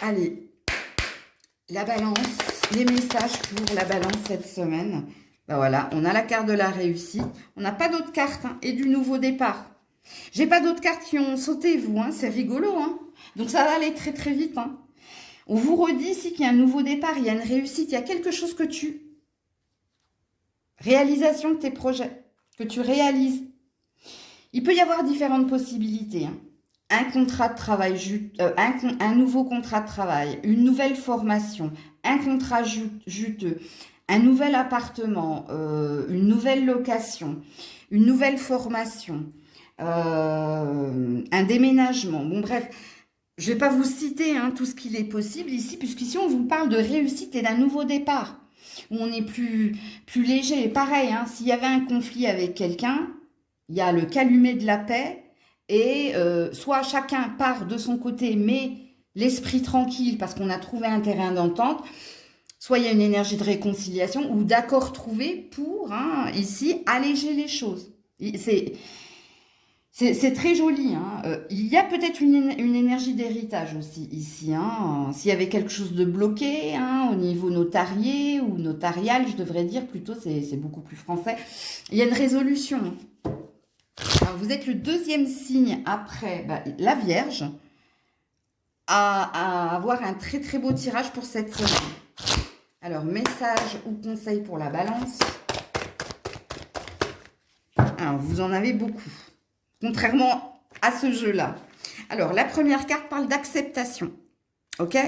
Allez, la balance, les messages pour la balance cette semaine. Ben voilà, on a la carte de la réussite. On n'a pas d'autres cartes hein, et du nouveau départ. J'ai pas d'autres cartes qui ont sauté, vous. Hein, c'est rigolo. Hein. Donc, ça va aller très, très vite. Hein. On vous redit ici qu'il y a un nouveau départ, il y a une réussite, il y a quelque chose que tu... Réalisation de tes projets, que tu réalises. Il peut y avoir différentes possibilités. Hein. Un contrat de travail, un nouveau contrat de travail, une nouvelle formation, un contrat juteux, un nouvel appartement, une nouvelle location, une nouvelle formation, un déménagement. Bon, bref, je ne vais pas vous citer hein, tout ce qu'il est possible ici, puisqu'ici, on vous parle de réussite et d'un nouveau départ, où on est plus léger. Et pareil, hein, s'il y avait un conflit avec quelqu'un, il y a le calumet de la paix, et soit chacun part de son côté, mais l'esprit tranquille, parce qu'on a trouvé un terrain d'entente, soit il y a une énergie de réconciliation ou d'accord trouvé pour, hein, ici, alléger les choses. C'est très joli. Hein. Il y a peut-être une énergie d'héritage aussi ici. Hein. S'il y avait quelque chose de bloqué hein, au niveau notarié ou notarial, je devrais dire plutôt, c'est beaucoup plus français. Il y a une résolution. Alors, vous êtes le deuxième signe après la Vierge à avoir un très très beau tirage pour cette semaine. Alors, message ou conseil pour la balance. Alors, vous en avez beaucoup. Contrairement à ce jeu-là. Alors, la première carte parle d'acceptation. Ok ?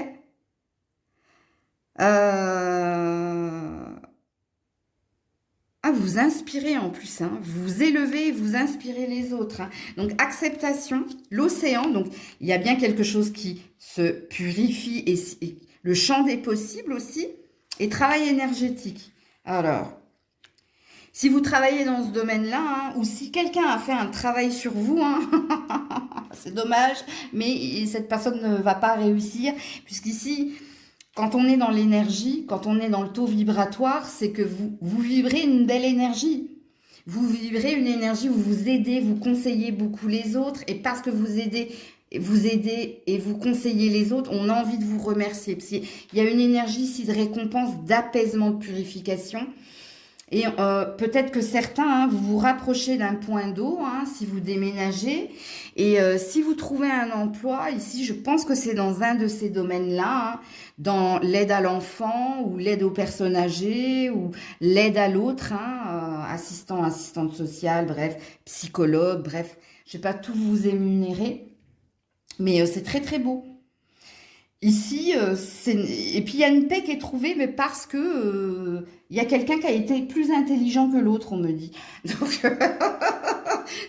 Vous inspirez en plus. Hein. Vous élevez, vous inspirez les autres. Hein. Donc, acceptation, l'océan. Donc, il y a bien quelque chose qui se purifie et le champ des possibles aussi. Et travail énergétique. Alors... Si vous travaillez dans ce domaine-là, hein, ou si quelqu'un a fait un travail sur vous, hein, c'est dommage, mais cette personne ne va pas réussir, puisqu'ici, quand on est dans l'énergie, quand on est dans le taux vibratoire, c'est que vous vibrez une belle énergie. Vous vibrez une énergie où vous aidez, vous conseillez beaucoup les autres, et parce que vous aidez et vous conseillez les autres, on a envie de vous remercier. Parce qu'il y a une énergie ici de récompense, d'apaisement, de purification. Et peut-être que certains, hein, vous vous rapprochez d'un point d'eau, hein, si vous déménagez. Et si vous trouvez un emploi, ici, je pense que c'est dans un de ces domaines-là, hein, dans l'aide à l'enfant, ou l'aide aux personnes âgées, ou l'aide à l'autre, hein, assistant, assistante sociale, bref, psychologue, bref. Je ne vais pas tout vous énumérer, mais c'est très très beau. Ici, et puis il y a une paix qui est trouvée, mais parce que il y a quelqu'un qui a été plus intelligent que l'autre, on me dit. Donc,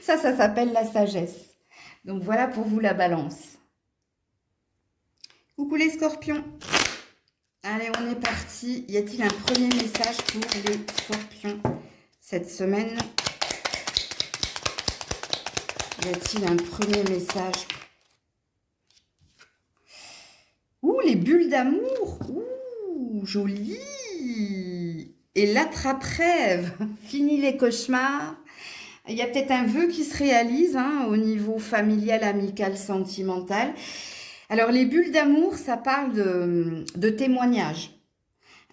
ça s'appelle la sagesse. Donc, voilà pour vous la balance. Coucou les scorpions. Allez, on est parti. Y a-t-il un premier message pour les scorpions cette semaine? Y a-t-il un premier message? Ouh, les bulles d'amour. Ouh, joli. Et l'attrape-rêve. Fini les cauchemars. Il y a peut-être un vœu qui se réalise hein, au niveau familial, amical, sentimental. Alors, les bulles d'amour, ça parle de témoignages.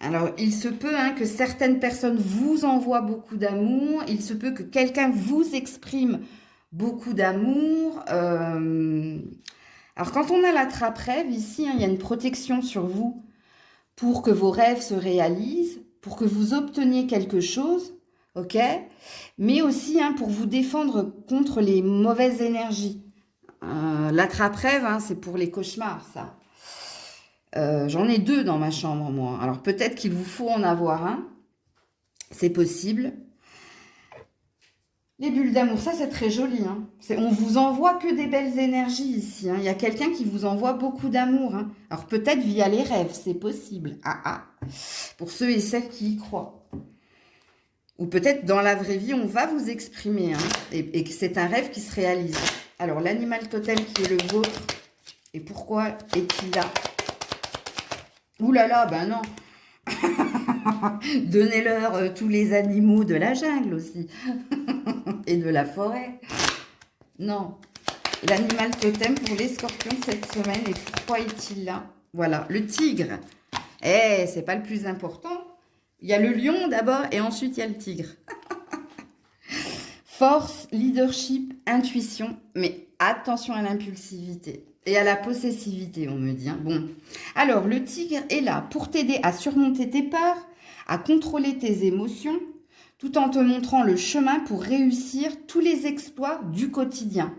Alors, il se peut hein, que certaines personnes vous envoient beaucoup d'amour. Il se peut que quelqu'un vous exprime beaucoup d'amour. Alors, quand on a l'attrape-rêve, ici, hein, il y a une protection sur vous pour que vos rêves se réalisent, pour que vous obteniez quelque chose, ok? Mais aussi hein, pour vous défendre contre les mauvaises énergies. L'attrape-rêve, hein, c'est pour les cauchemars, ça. J'en ai 2 dans ma chambre, moi. Alors, peut-être qu'il vous faut en avoir un. C'est possible. Les bulles d'amour, ça c'est très joli. Hein. On vous envoie que des belles énergies ici. Hein. Il y a quelqu'un qui vous envoie beaucoup d'amour. Hein. Alors peut-être via les rêves, c'est possible. Pour ceux et celles qui y croient. Ou peut-être dans la vraie vie, on va vous exprimer. Hein, et que c'est un rêve qui se réalise. Alors l'animal totem qui est le vôtre. Et pourquoi est-il là? Ouh là là, ben non. Donnez-leur tous les animaux de la jungle aussi. Et de la forêt. Non. L'animal totem pour les scorpions cette semaine. Et pourquoi est-il là? Voilà, le tigre. Eh, c'est pas le plus important. Il y a le lion d'abord et ensuite il y a le tigre. Force, leadership, intuition. Mais attention à l'impulsivité. Et à la possessivité, on me dit. Hein. Bon. Alors, le tigre est là pour t'aider à surmonter tes peurs, à contrôler tes émotions, tout en te montrant le chemin pour réussir tous les exploits du quotidien.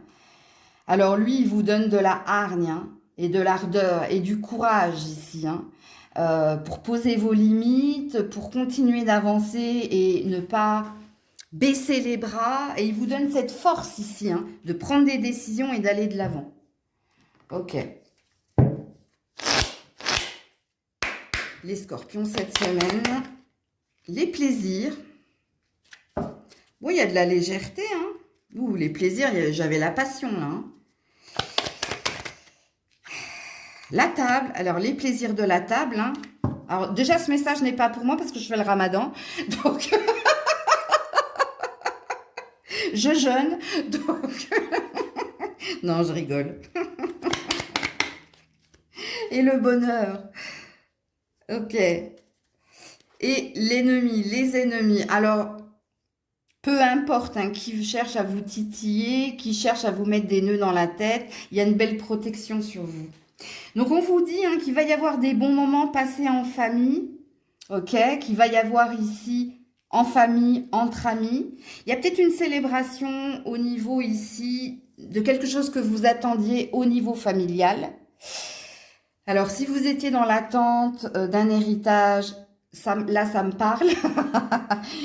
Alors lui, il vous donne de la hargne hein, et de l'ardeur et du courage ici, hein, pour poser vos limites, pour continuer d'avancer et ne pas baisser les bras. Et il vous donne cette force ici, hein, de prendre des décisions et d'aller de l'avant. Ok. Les scorpions cette semaine, les plaisirs. Bon, il y a de la légèreté, hein. Ouh, les plaisirs, j'avais la passion, là. Hein. La table, alors les plaisirs de la table. Hein. Alors déjà, ce message n'est pas pour moi parce que je fais le ramadan. Donc, je jeûne. Donc, non, je rigole. Et le bonheur. Ok. Et l'ennemi, les ennemis. Alors, peu importe hein, qui cherche à vous titiller, qui cherche à vous mettre des nœuds dans la tête, il y a une belle protection sur vous. Donc, on vous dit hein, qu'il va y avoir des bons moments passés en famille, ok, qu'il va y avoir ici en famille, entre amis. Il y a peut-être une célébration au niveau ici de quelque chose que vous attendiez au niveau familial. Alors, si vous étiez dans l'attente d'un héritage, là, ça me parle.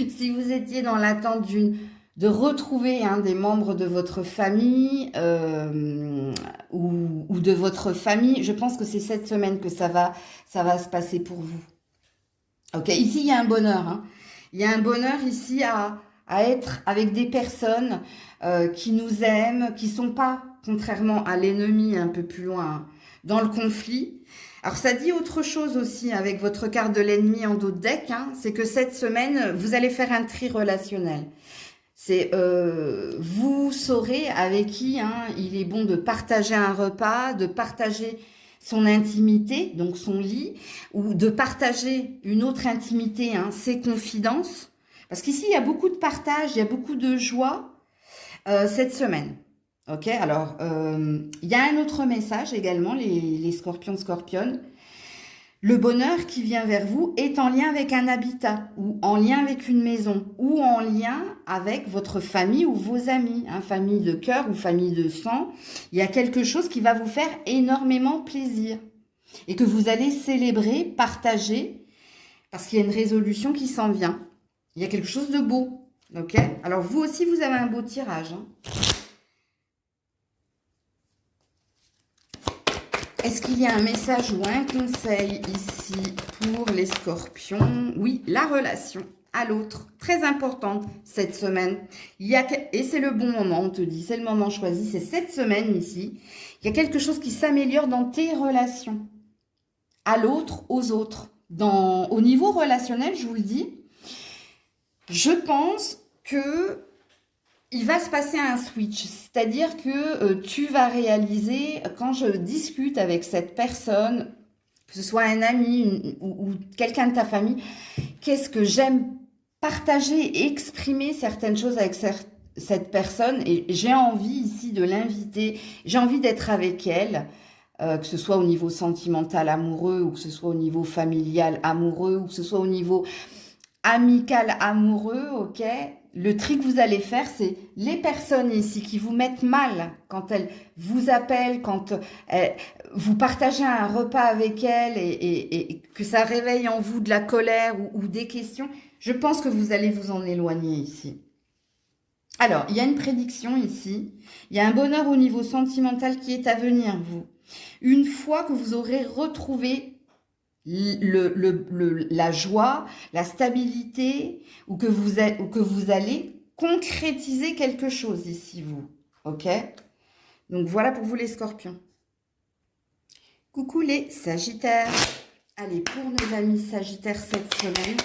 Si vous étiez dans l'attente de retrouver des membres de votre famille ou de votre famille, je pense que c'est cette semaine que ça va se passer pour vous. Ok, ici, il y a un bonheur. Hein. Il y a un bonheur ici à être avec des personnes qui nous aiment, qui ne sont pas, contrairement à l'ennemi un peu plus loin, dans le conflit. Alors, ça dit autre chose aussi avec votre carte de l'ennemi en dos de deck, hein, c'est que cette semaine, vous allez faire un tri relationnel. C'est vous saurez avec qui hein, il est bon de partager un repas, de partager son intimité, donc son lit, ou de partager une autre intimité, hein, ses confidences. Parce qu'ici, il y a beaucoup de partage, il y a beaucoup de joie cette semaine. Ok, alors, il y a un autre message également, les scorpions, scorpionnes. Le bonheur qui vient vers vous est en lien avec un habitat, ou en lien avec une maison, ou en lien avec votre famille ou vos amis, hein, famille de cœur ou famille de sang. Il y a quelque chose qui va vous faire énormément plaisir et que vous allez célébrer, partager, parce qu'il y a une résolution qui s'en vient. Il y a quelque chose de beau, ok? Alors vous aussi, vous avez un beau tirage, hein. Est-ce qu'il y a un message ou un conseil ici pour les scorpions? Oui, la relation à l'autre, très importante cette semaine. Et c'est le bon moment, on te dit, c'est le moment choisi, c'est cette semaine ici. Il y a quelque chose qui s'améliore dans tes relations, à l'autre, aux autres. Au niveau relationnel, je vous le dis, je pense que il va se passer un switch, c'est-à-dire que tu vas réaliser, quand je discute avec cette personne, que ce soit un ami ou quelqu'un de ta famille, qu'est-ce que j'aime partager et exprimer certaines choses avec cette personne, et j'ai envie ici de l'inviter, j'ai envie d'être avec elle, que ce soit au niveau sentimental amoureux, ou que ce soit au niveau familial amoureux, ou que ce soit au niveau amical amoureux, ok? Le tri que vous allez faire, c'est les personnes ici qui vous mettent mal quand elles vous appellent, quand vous partagez un repas avec elles et que ça réveille en vous de la colère ou des questions. Je pense que vous allez vous en éloigner ici. Alors, il y a une prédiction ici. Il y a un bonheur au niveau sentimental qui est à venir, vous. Une fois que vous aurez retrouvé la joie, la stabilité, ou que vous allez concrétiser quelque chose ici, vous. Ok? Donc, voilà pour vous les scorpions. Coucou les sagittaires. Allez, pour nos amis Sagittaires cette semaine,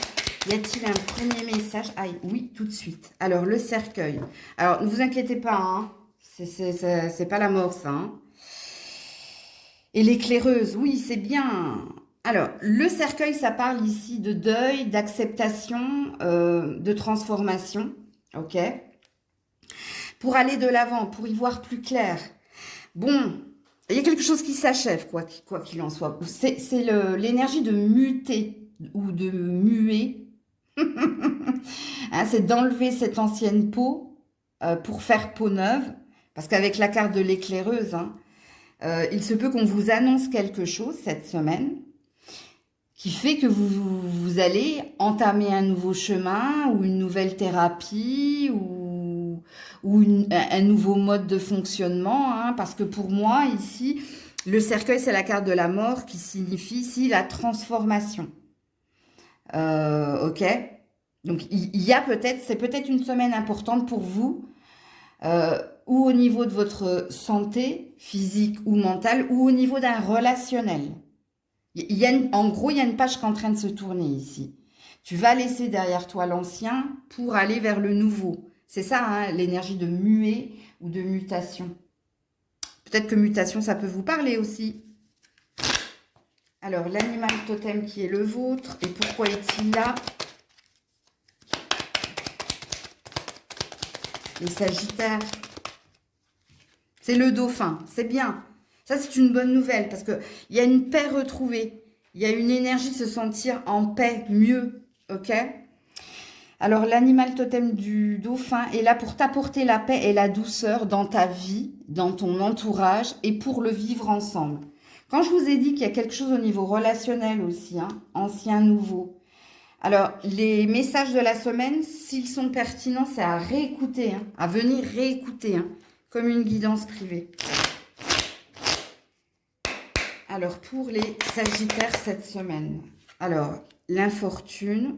y a-t-il un premier message? Ah oui, tout de suite. Alors, le cercueil. Alors, ne vous inquiétez pas, hein. C'est pas la mort, ça. Hein. Et l'éclaireuse, oui, c'est bien. Alors, le cercueil, ça parle ici de deuil, d'acceptation, de transformation. Ok? Pour aller de l'avant, pour y voir plus clair. Bon, il y a quelque chose qui s'achève, quoi qu'il en soit. C'est l'énergie de muter ou de muer. Hein, c'est d'enlever cette ancienne peau pour faire peau neuve. Parce qu'avec la carte de l'éclaireuse, hein, il se peut qu'on vous annonce quelque chose cette semaine qui fait que vous allez entamer un nouveau chemin ou une nouvelle thérapie ou un nouveau mode de fonctionnement. Hein, parce que pour moi, ici, le cercueil, c'est la carte de la mort qui signifie ici la transformation. Ok? Donc, c'est peut-être une semaine importante pour vous, ou au niveau de votre santé physique ou mentale, ou au niveau d'un relationnel. En gros, il y a une page qui est en train de se tourner ici. Tu vas laisser derrière toi l'ancien pour aller vers le nouveau. C'est ça, hein, l'énergie de muer ou de mutation. Peut-être que mutation, ça peut vous parler aussi. Alors, l'animal totem qui est le vôtre, et pourquoi est-il là? Les Sagittaires. C'est le dauphin, c'est bien. Ça, c'est une bonne nouvelle parce qu'il y a une paix retrouvée. Il y a une énergie de se sentir en paix, mieux. Ok? Alors, l'animal totem du dauphin est là pour t'apporter la paix et la douceur dans ta vie, dans ton entourage et pour le vivre ensemble. Quand je vous ai dit qu'il y a quelque chose au niveau relationnel aussi, hein, ancien, nouveau. Alors, les messages de la semaine, s'ils sont pertinents, c'est à réécouter, hein, à venir réécouter, hein, comme une guidance privée. Alors, pour les Sagittaires cette semaine, alors, l'infortune,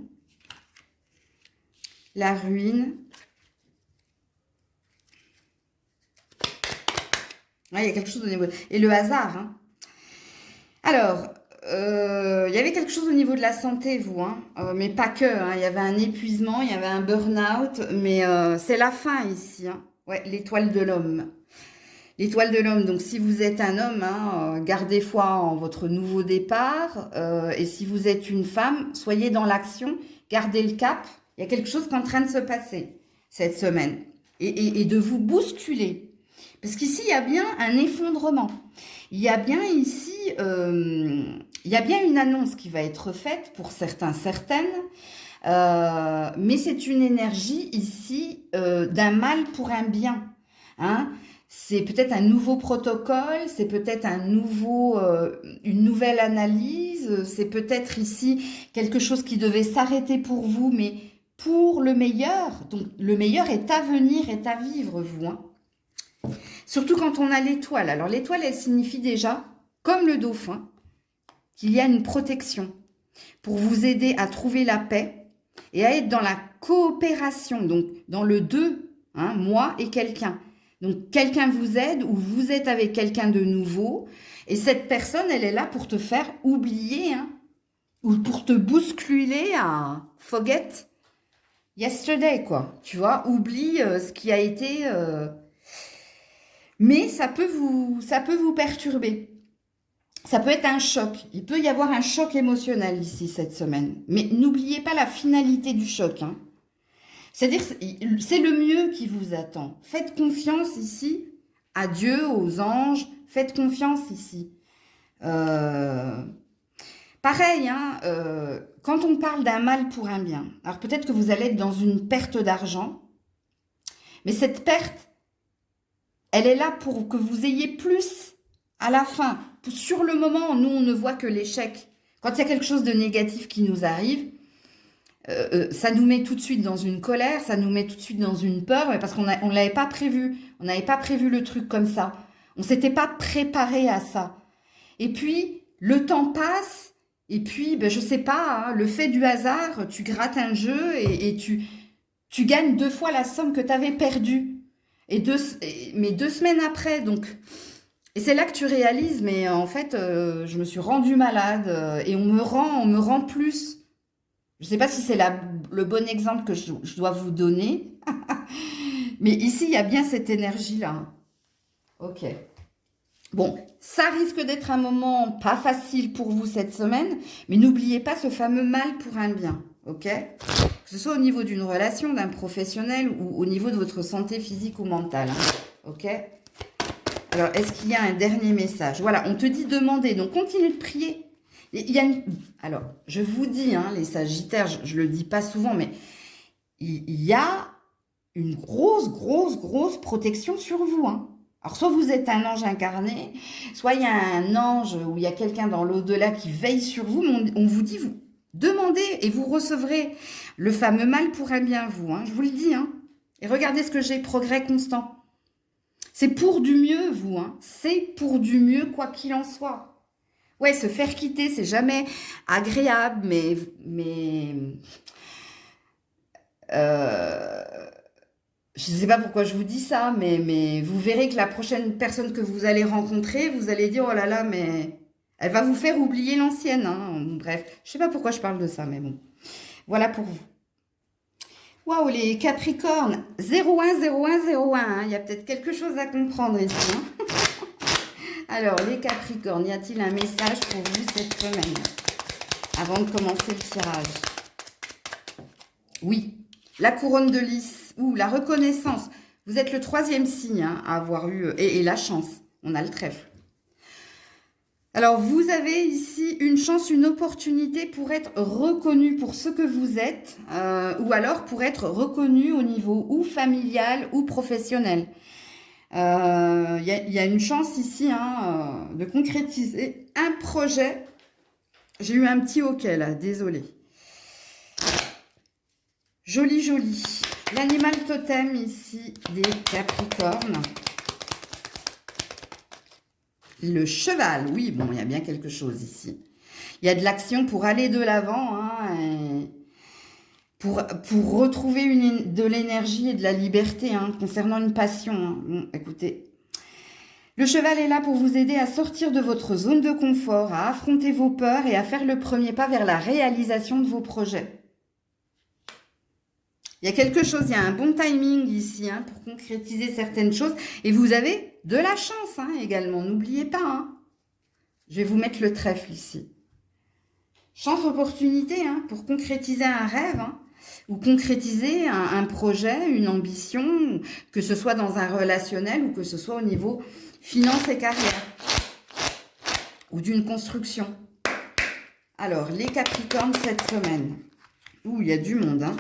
la ruine. Ah, il y a quelque chose au niveau... Et le hasard. Hein. Alors, il y avait quelque chose au niveau de la santé, vous. Hein, mais pas que. Hein, il y avait un épuisement, il y avait un burn-out. Mais c'est la fin ici. Hein. Ouais, l'étoile de l'homme. L'étoile de l'homme, donc si vous êtes un homme, hein, gardez foi en votre nouveau départ. Et si vous êtes une femme, soyez dans l'action, gardez le cap. Il y a quelque chose qui est en train de se passer cette semaine. Et de vous bousculer. Parce qu'ici, il y a bien un effondrement. Il y a bien ici, il y a bien une annonce qui va être faite pour certains, certaines. Mais c'est une énergie ici d'un mal pour un bien. Hein. C'est peut-être un nouveau protocole, c'est peut-être une nouvelle analyse, c'est peut-être ici quelque chose qui devait s'arrêter pour vous, mais pour le meilleur. Donc, le meilleur est à venir, est à vivre, vous. Hein. Surtout quand on a l'étoile. Alors, l'étoile, elle signifie déjà, comme le dauphin, qu'il y a une protection pour vous aider à trouver la paix et à être dans la coopération, donc dans le deux, hein, moi et quelqu'un. Donc, quelqu'un vous aide ou vous êtes avec quelqu'un de nouveau. Et cette personne, elle est là pour te faire oublier, hein, ou pour te bousculer à forget yesterday, quoi. Tu vois, oublie ce qui a été... Mais ça peut vous perturber. Ça peut être un choc. Il peut y avoir un choc émotionnel ici cette semaine. Mais n'oubliez pas la finalité du choc, hein. C'est-à-dire, c'est le mieux qui vous attend. Faites confiance ici à Dieu, aux anges. Faites confiance ici. Pareil, hein, quand on parle d'un mal pour un bien, alors peut-être que vous allez être dans une perte d'argent, mais cette perte, elle est là pour que vous ayez plus à la fin. Sur le moment, nous, on ne voit que l'échec. Quand il y a quelque chose de négatif qui nous arrive, ça nous met tout de suite dans une colère, ça nous met tout de suite dans une peur, parce qu'on ne l'avait pas prévu. On n'avait pas prévu le truc comme ça. On ne s'était pas préparé à ça. Et puis, le temps passe, et puis, ben, je ne sais pas, hein, le fait du hasard, tu grattes un jeu et tu gagnes 2 fois la somme que tu avais perdue. Mais 2 semaines après, donc Et c'est là que tu réalises, mais en fait, je me suis rendue malade et on me rend plus. Je ne sais pas si c'est le bon exemple que je dois vous donner, mais ici, il y a bien cette énergie-là. Ok. Bon, ça risque d'être un moment pas facile pour vous cette semaine, mais n'oubliez pas ce fameux mal pour un bien, ok? Que ce soit au niveau d'une relation, d'un professionnel ou au niveau de votre santé physique ou mentale, hein, ok? Alors, est-ce qu'il y a un dernier message? Voilà, on te dit demander, donc continue de prier. Il y a Alors, je vous dis, hein, les Sagittaires, je le dis pas souvent, mais il y a une grosse protection sur vous, hein. Alors, soit vous êtes un ange incarné, soit il y a un ange ou il y a quelqu'un dans l'au-delà qui veille sur vous, mais on vous dit, vous demandez et vous recevrez le fameux mal pour un bien, vous, hein, je vous le dis, hein. Et regardez ce que j'ai, progrès constant. C'est pour du mieux, vous, hein. C'est pour du mieux, quoi qu'il en soit. Ouais, se faire quitter, c'est jamais agréable, mais je ne sais pas pourquoi je vous dis ça, mais vous verrez que la prochaine personne que vous allez rencontrer, vous allez dire, oh là là, mais elle va vous faire oublier l'ancienne, hein. Bref, je ne sais pas pourquoi je parle de ça, mais bon. Voilà pour vous. Waouh, les Capricornes, 010101, hein. Il y a peut-être quelque chose à comprendre ici, hein. Alors, les Capricornes, y a-t-il un message pour vous cette semaine avant de commencer le tirage? Oui, la couronne de lys ou la reconnaissance. Vous êtes le 3e signe, hein, à avoir eu, et la chance. On a le trèfle. Alors, vous avez ici une chance, une opportunité pour être reconnu pour ce que vous êtes, ou alors pour être reconnu au niveau ou familial ou professionnel. Il y a une chance ici, hein, de concrétiser un projet. J'ai eu un petit hoquet là, désolé. Joli, joli. L'animal totem ici des Capricornes. Le cheval, oui, bon, il y a bien quelque chose ici. Il y a de l'action pour aller de l'avant, hein, pour retrouver de l'énergie et de la liberté, hein, concernant une passion. Hein. Bon, écoutez, le cheval est là pour vous aider à sortir de votre zone de confort, à affronter vos peurs et à faire le premier pas vers la réalisation de vos projets. Il y a quelque chose, il y a un bon timing ici, hein, pour concrétiser certaines choses. Et vous avez de la chance, hein, également, n'oubliez pas. Hein. Je vais vous mettre le trèfle ici. Chance, opportunité, hein, pour concrétiser un rêve, hein, ou concrétiser un projet, une ambition, que ce soit dans un relationnel ou que ce soit au niveau finance et carrière, ou d'une construction. Alors, les Capricornes cette semaine. Ouh, il y a du monde, hein.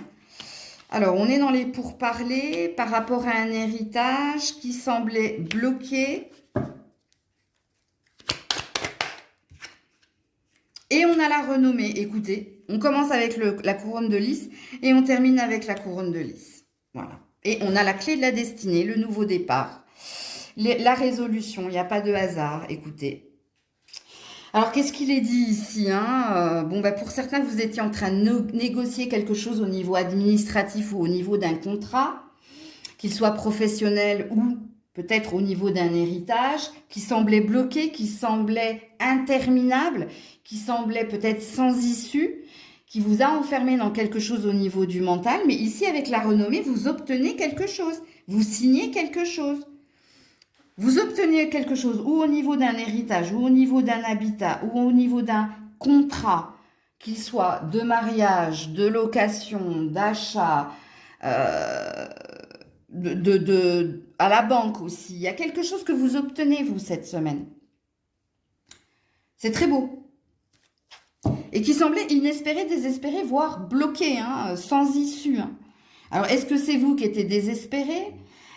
Alors, on est dans les pourparlers par rapport à un héritage qui semblait bloqué. Et on a la renommée. Écoutez, on commence avec la couronne de lys et on termine avec la couronne de lys. Voilà. Et on a la clé de la destinée, le nouveau départ, la résolution. Il n'y a pas de hasard. Écoutez. Alors, qu'est-ce qu'il est dit ici, hein? Bon, bah, pour certains, vous étiez en train de négocier quelque chose au niveau administratif ou au niveau d'un contrat, qu'il soit professionnel ou peut-être au niveau d'un héritage, qui semblait bloqué, qui semblait interminable, qui semblait peut-être sans issue, qui vous a enfermé dans quelque chose au niveau du mental. Mais ici, avec la renommée, vous obtenez quelque chose, vous signez quelque chose. Vous obtenez quelque chose ou au niveau d'un héritage, ou au niveau d'un habitat, ou au niveau d'un contrat, qu'il soit de mariage, de location, d'achat, à la banque aussi. Il y a quelque chose que vous obtenez, vous, cette semaine. C'est très beau. Et qui semblait inespéré, désespéré, voire bloqué, hein, sans issue. Hein. Alors, est-ce que c'est vous qui étiez désespéré ?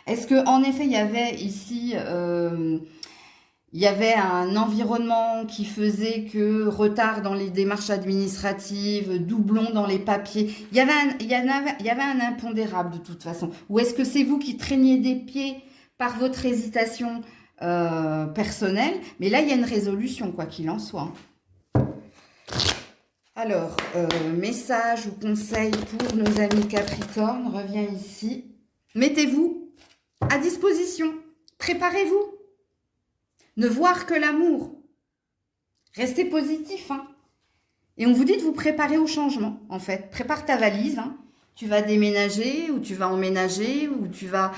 Est-ce qu'en effet, il y avait ici, il y avait un environnement qui faisait que retard dans les démarches administratives, doublons dans les papiers, il y avait un impondérable de toute façon. Ou est-ce que c'est vous qui traîniez des pieds par votre hésitation personnelle? Mais là, il y a une résolution, quoi qu'il en soit. Alors, message ou conseil pour nos amis Capricorne, revient ici. Mettez-vous à disposition. Préparez-vous. Ne voir que l'amour. Restez positif, hein. Et on vous dit de vous préparer au changement, en fait. Prépare ta valise, hein. Tu vas déménager, ou tu vas emménager, ou tu vas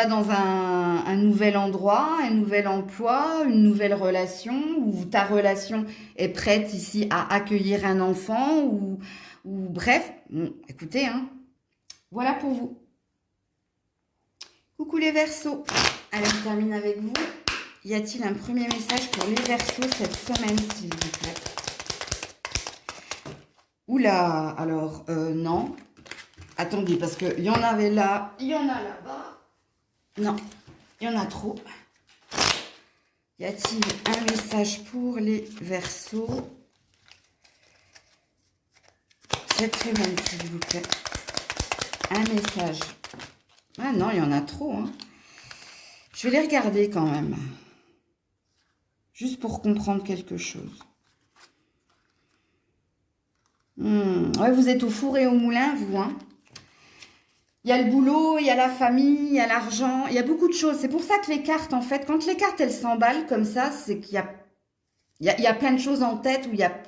dans un nouvel endroit, un nouvel emploi, une nouvelle relation, ou ta relation est prête ici à accueillir un enfant, ou bref. Bon, écoutez, hein. Voilà pour vous. Coucou les Verseaux. Allez, on termine avec vous. Y a-t-il un premier message pour les Verseaux cette semaine, s'il vous plaît? Oula, alors, non. Attendez, parce qu'il y en avait là, il y en a là-bas. Non, il y en a trop. Y a-t-il un message pour les Verseaux cette semaine, s'il vous plaît? Un message. Ah non, il y en a trop, hein. Je vais les regarder quand même. Juste pour comprendre quelque chose. Ouais, vous êtes au four et au moulin, vous, hein. Il y a le boulot, il y a la famille, il y a l'argent, il y a beaucoup de choses. C'est pour ça que les cartes, en fait, quand les cartes, elles s'emballent comme ça, c'est qu'il y a plein de choses en tête, où il y a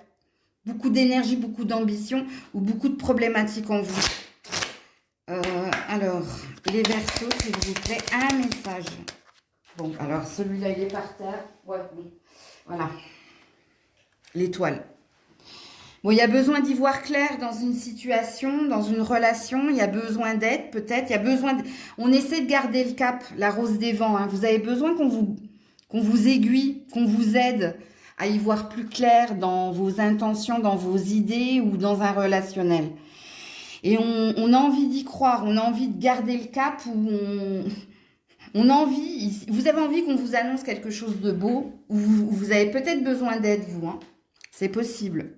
beaucoup d'énergie, beaucoup d'ambition, ou beaucoup de problématiques en vous. Alors, les Verseaux, s'il vous plaît, un message. Bon, alors, celui-là, il est par terre. Ouais, bon. Voilà. L'étoile. Bon, il y a besoin d'y voir clair dans une situation, dans une relation. Il y a besoin d'aide, peut-être. Il y a besoin On essaie de garder le cap, la rose des vents, hein. Vous avez besoin qu'on vous aiguille, qu'on vous aide à y voir plus clair dans vos intentions, dans vos idées ou dans un relationnel. Et on a envie d'y croire, on a envie de garder le cap, ou on a envie, vous avez envie qu'on vous annonce quelque chose de beau, ou vous avez peut-être besoin d'aide, vous, hein. C'est possible.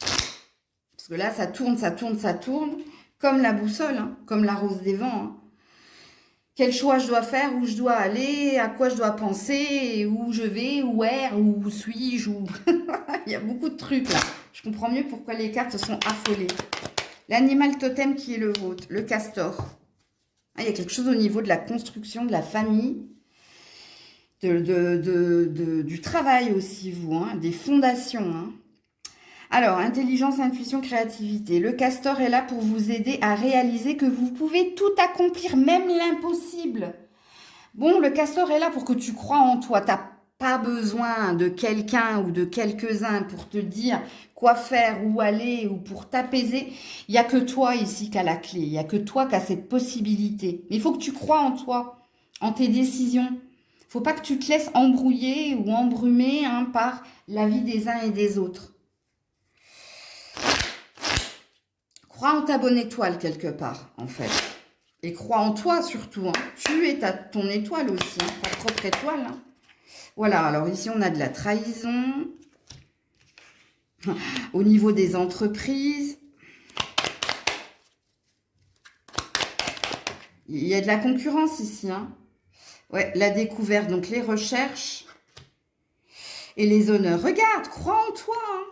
Parce que là, ça tourne, ça tourne, ça tourne, comme la boussole, hein, comme la rose des vents, hein. Quel choix je dois faire, où je dois aller, à quoi je dois penser, où je vais, où suis-je, où... Il y a beaucoup de trucs, là. Je comprends mieux pourquoi les cartes se sont affolées. L'animal totem qui est le vôtre, le castor. Ah, il y a quelque chose au niveau de la construction, de la famille, du travail aussi, vous, hein, des fondations, hein. Alors, intelligence, intuition, créativité. Le castor est là pour vous aider à réaliser que vous pouvez tout accomplir, même l'impossible. Bon, le castor est là pour que tu crois en toi. Tu n'as pas besoin de quelqu'un ou de quelques-uns pour te dire quoi faire, où aller, ou pour t'apaiser. Il n'y a que toi ici qui a la clé. Il n'y a que toi qui a cette possibilité. Mais il faut que tu crois en toi, en tes décisions. Il ne faut pas que tu te laisses embrouiller ou embrumer, hein, par la vie des uns et des autres. Crois en ta bonne étoile quelque part, en fait. Et crois en toi surtout, hein. Tu es ton étoile aussi, hein, ta propre étoile, hein. Voilà, alors ici on a de la trahison. Au niveau des entreprises. Il y a de la concurrence ici, hein. Ouais, la découverte, donc les recherches et les honneurs. Regarde, crois en toi, hein.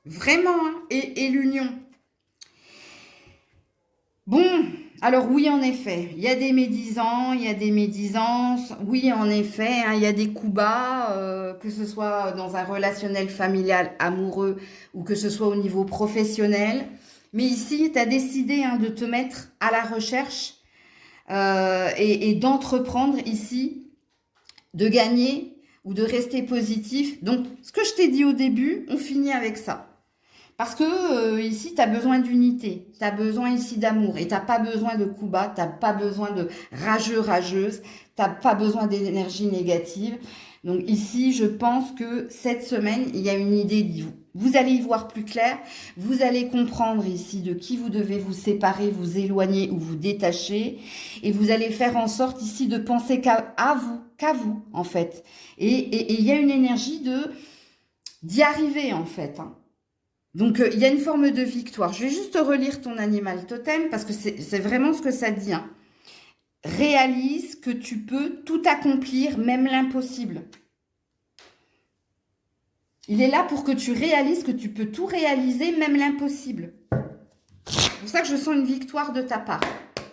Vraiment, hein. Et l'union. Bon, alors oui, en effet, il y a des médisants, il y a des médisances. Oui, en effet, hein, il y a des coups bas, que ce soit dans un relationnel familial, amoureux, ou que ce soit au niveau professionnel. Mais ici, tu as décidé, hein, de te mettre à la recherche et d'entreprendre ici, de gagner ou de rester positif. Donc, ce que je t'ai dit au début, on finit avec ça. Parce que ici, tu as besoin d'unité, tu as besoin ici d'amour et tu n'as pas besoin de coups bas, tu n'as pas besoin de rageux, rageuses, tu n'as pas besoin d'énergie négative. Donc ici, je pense que cette semaine, il y a une idée de vous. Vous allez y voir plus clair, vous allez comprendre ici de qui vous devez vous séparer, vous éloigner ou vous détacher. Et vous allez faire en sorte ici de penser qu'à vous en fait. Et il y a une énergie d'y arriver en fait, hein. Donc, il y a une forme de victoire. Je vais juste relire ton animal totem parce que c'est vraiment ce que ça dit, hein. Réalise que tu peux tout accomplir, même l'impossible. Il est là pour que tu réalises que tu peux tout réaliser, même l'impossible. C'est pour ça que je sens une victoire de ta part.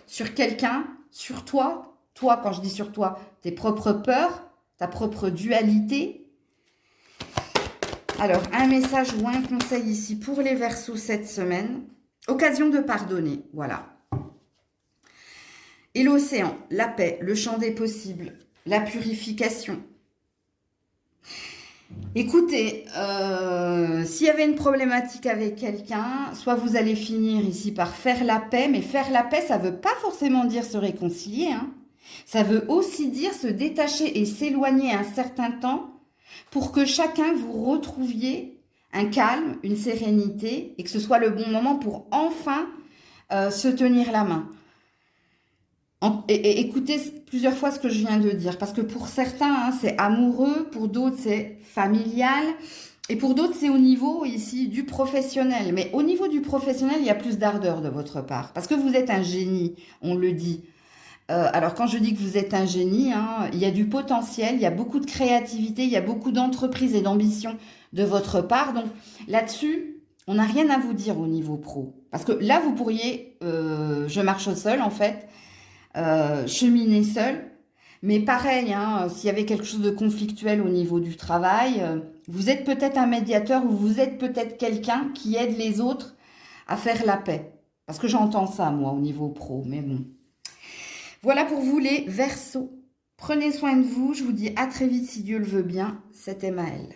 Sur quelqu'un, sur toi. Toi, quand je dis sur toi, tes propres peurs, ta propre dualité. Alors, un message ou un conseil ici pour les Verseaux cette semaine. Occasion de pardonner, voilà. Et l'océan, la paix, le champ des possibles, la purification. Écoutez, s'il y avait une problématique avec quelqu'un, soit vous allez finir ici par faire la paix, mais faire la paix, ça ne veut pas forcément dire se réconcilier, hein. Ça veut aussi dire se détacher et s'éloigner un certain temps pour que chacun vous retrouviez un calme, une sérénité et que ce soit le bon moment pour enfin se tenir la main. Et écoutez plusieurs fois ce que je viens de dire, parce que pour certains, hein, c'est amoureux, pour d'autres, c'est familial, et pour d'autres, c'est au niveau ici du professionnel. Mais au niveau du professionnel, il y a plus d'ardeur de votre part, parce que vous êtes un génie, on le dit. Alors quand je dis que vous êtes un génie, hein, il y a du potentiel, il y a beaucoup de créativité, il y a beaucoup d'entreprise et d'ambition de votre part. Donc là-dessus, on n'a rien à vous dire au niveau pro. Parce que là, vous pourriez, je marche seul en fait, cheminer seul. Mais pareil, hein, s'il y avait quelque chose de conflictuel au niveau du travail, vous êtes peut-être un médiateur ou vous êtes peut-être quelqu'un qui aide les autres à faire la paix. Parce que j'entends ça, moi, au niveau pro, mais bon. Voilà pour vous les Verseaux. Prenez soin de vous, je vous dis à très vite si Dieu le veut bien. C'était Maëlle.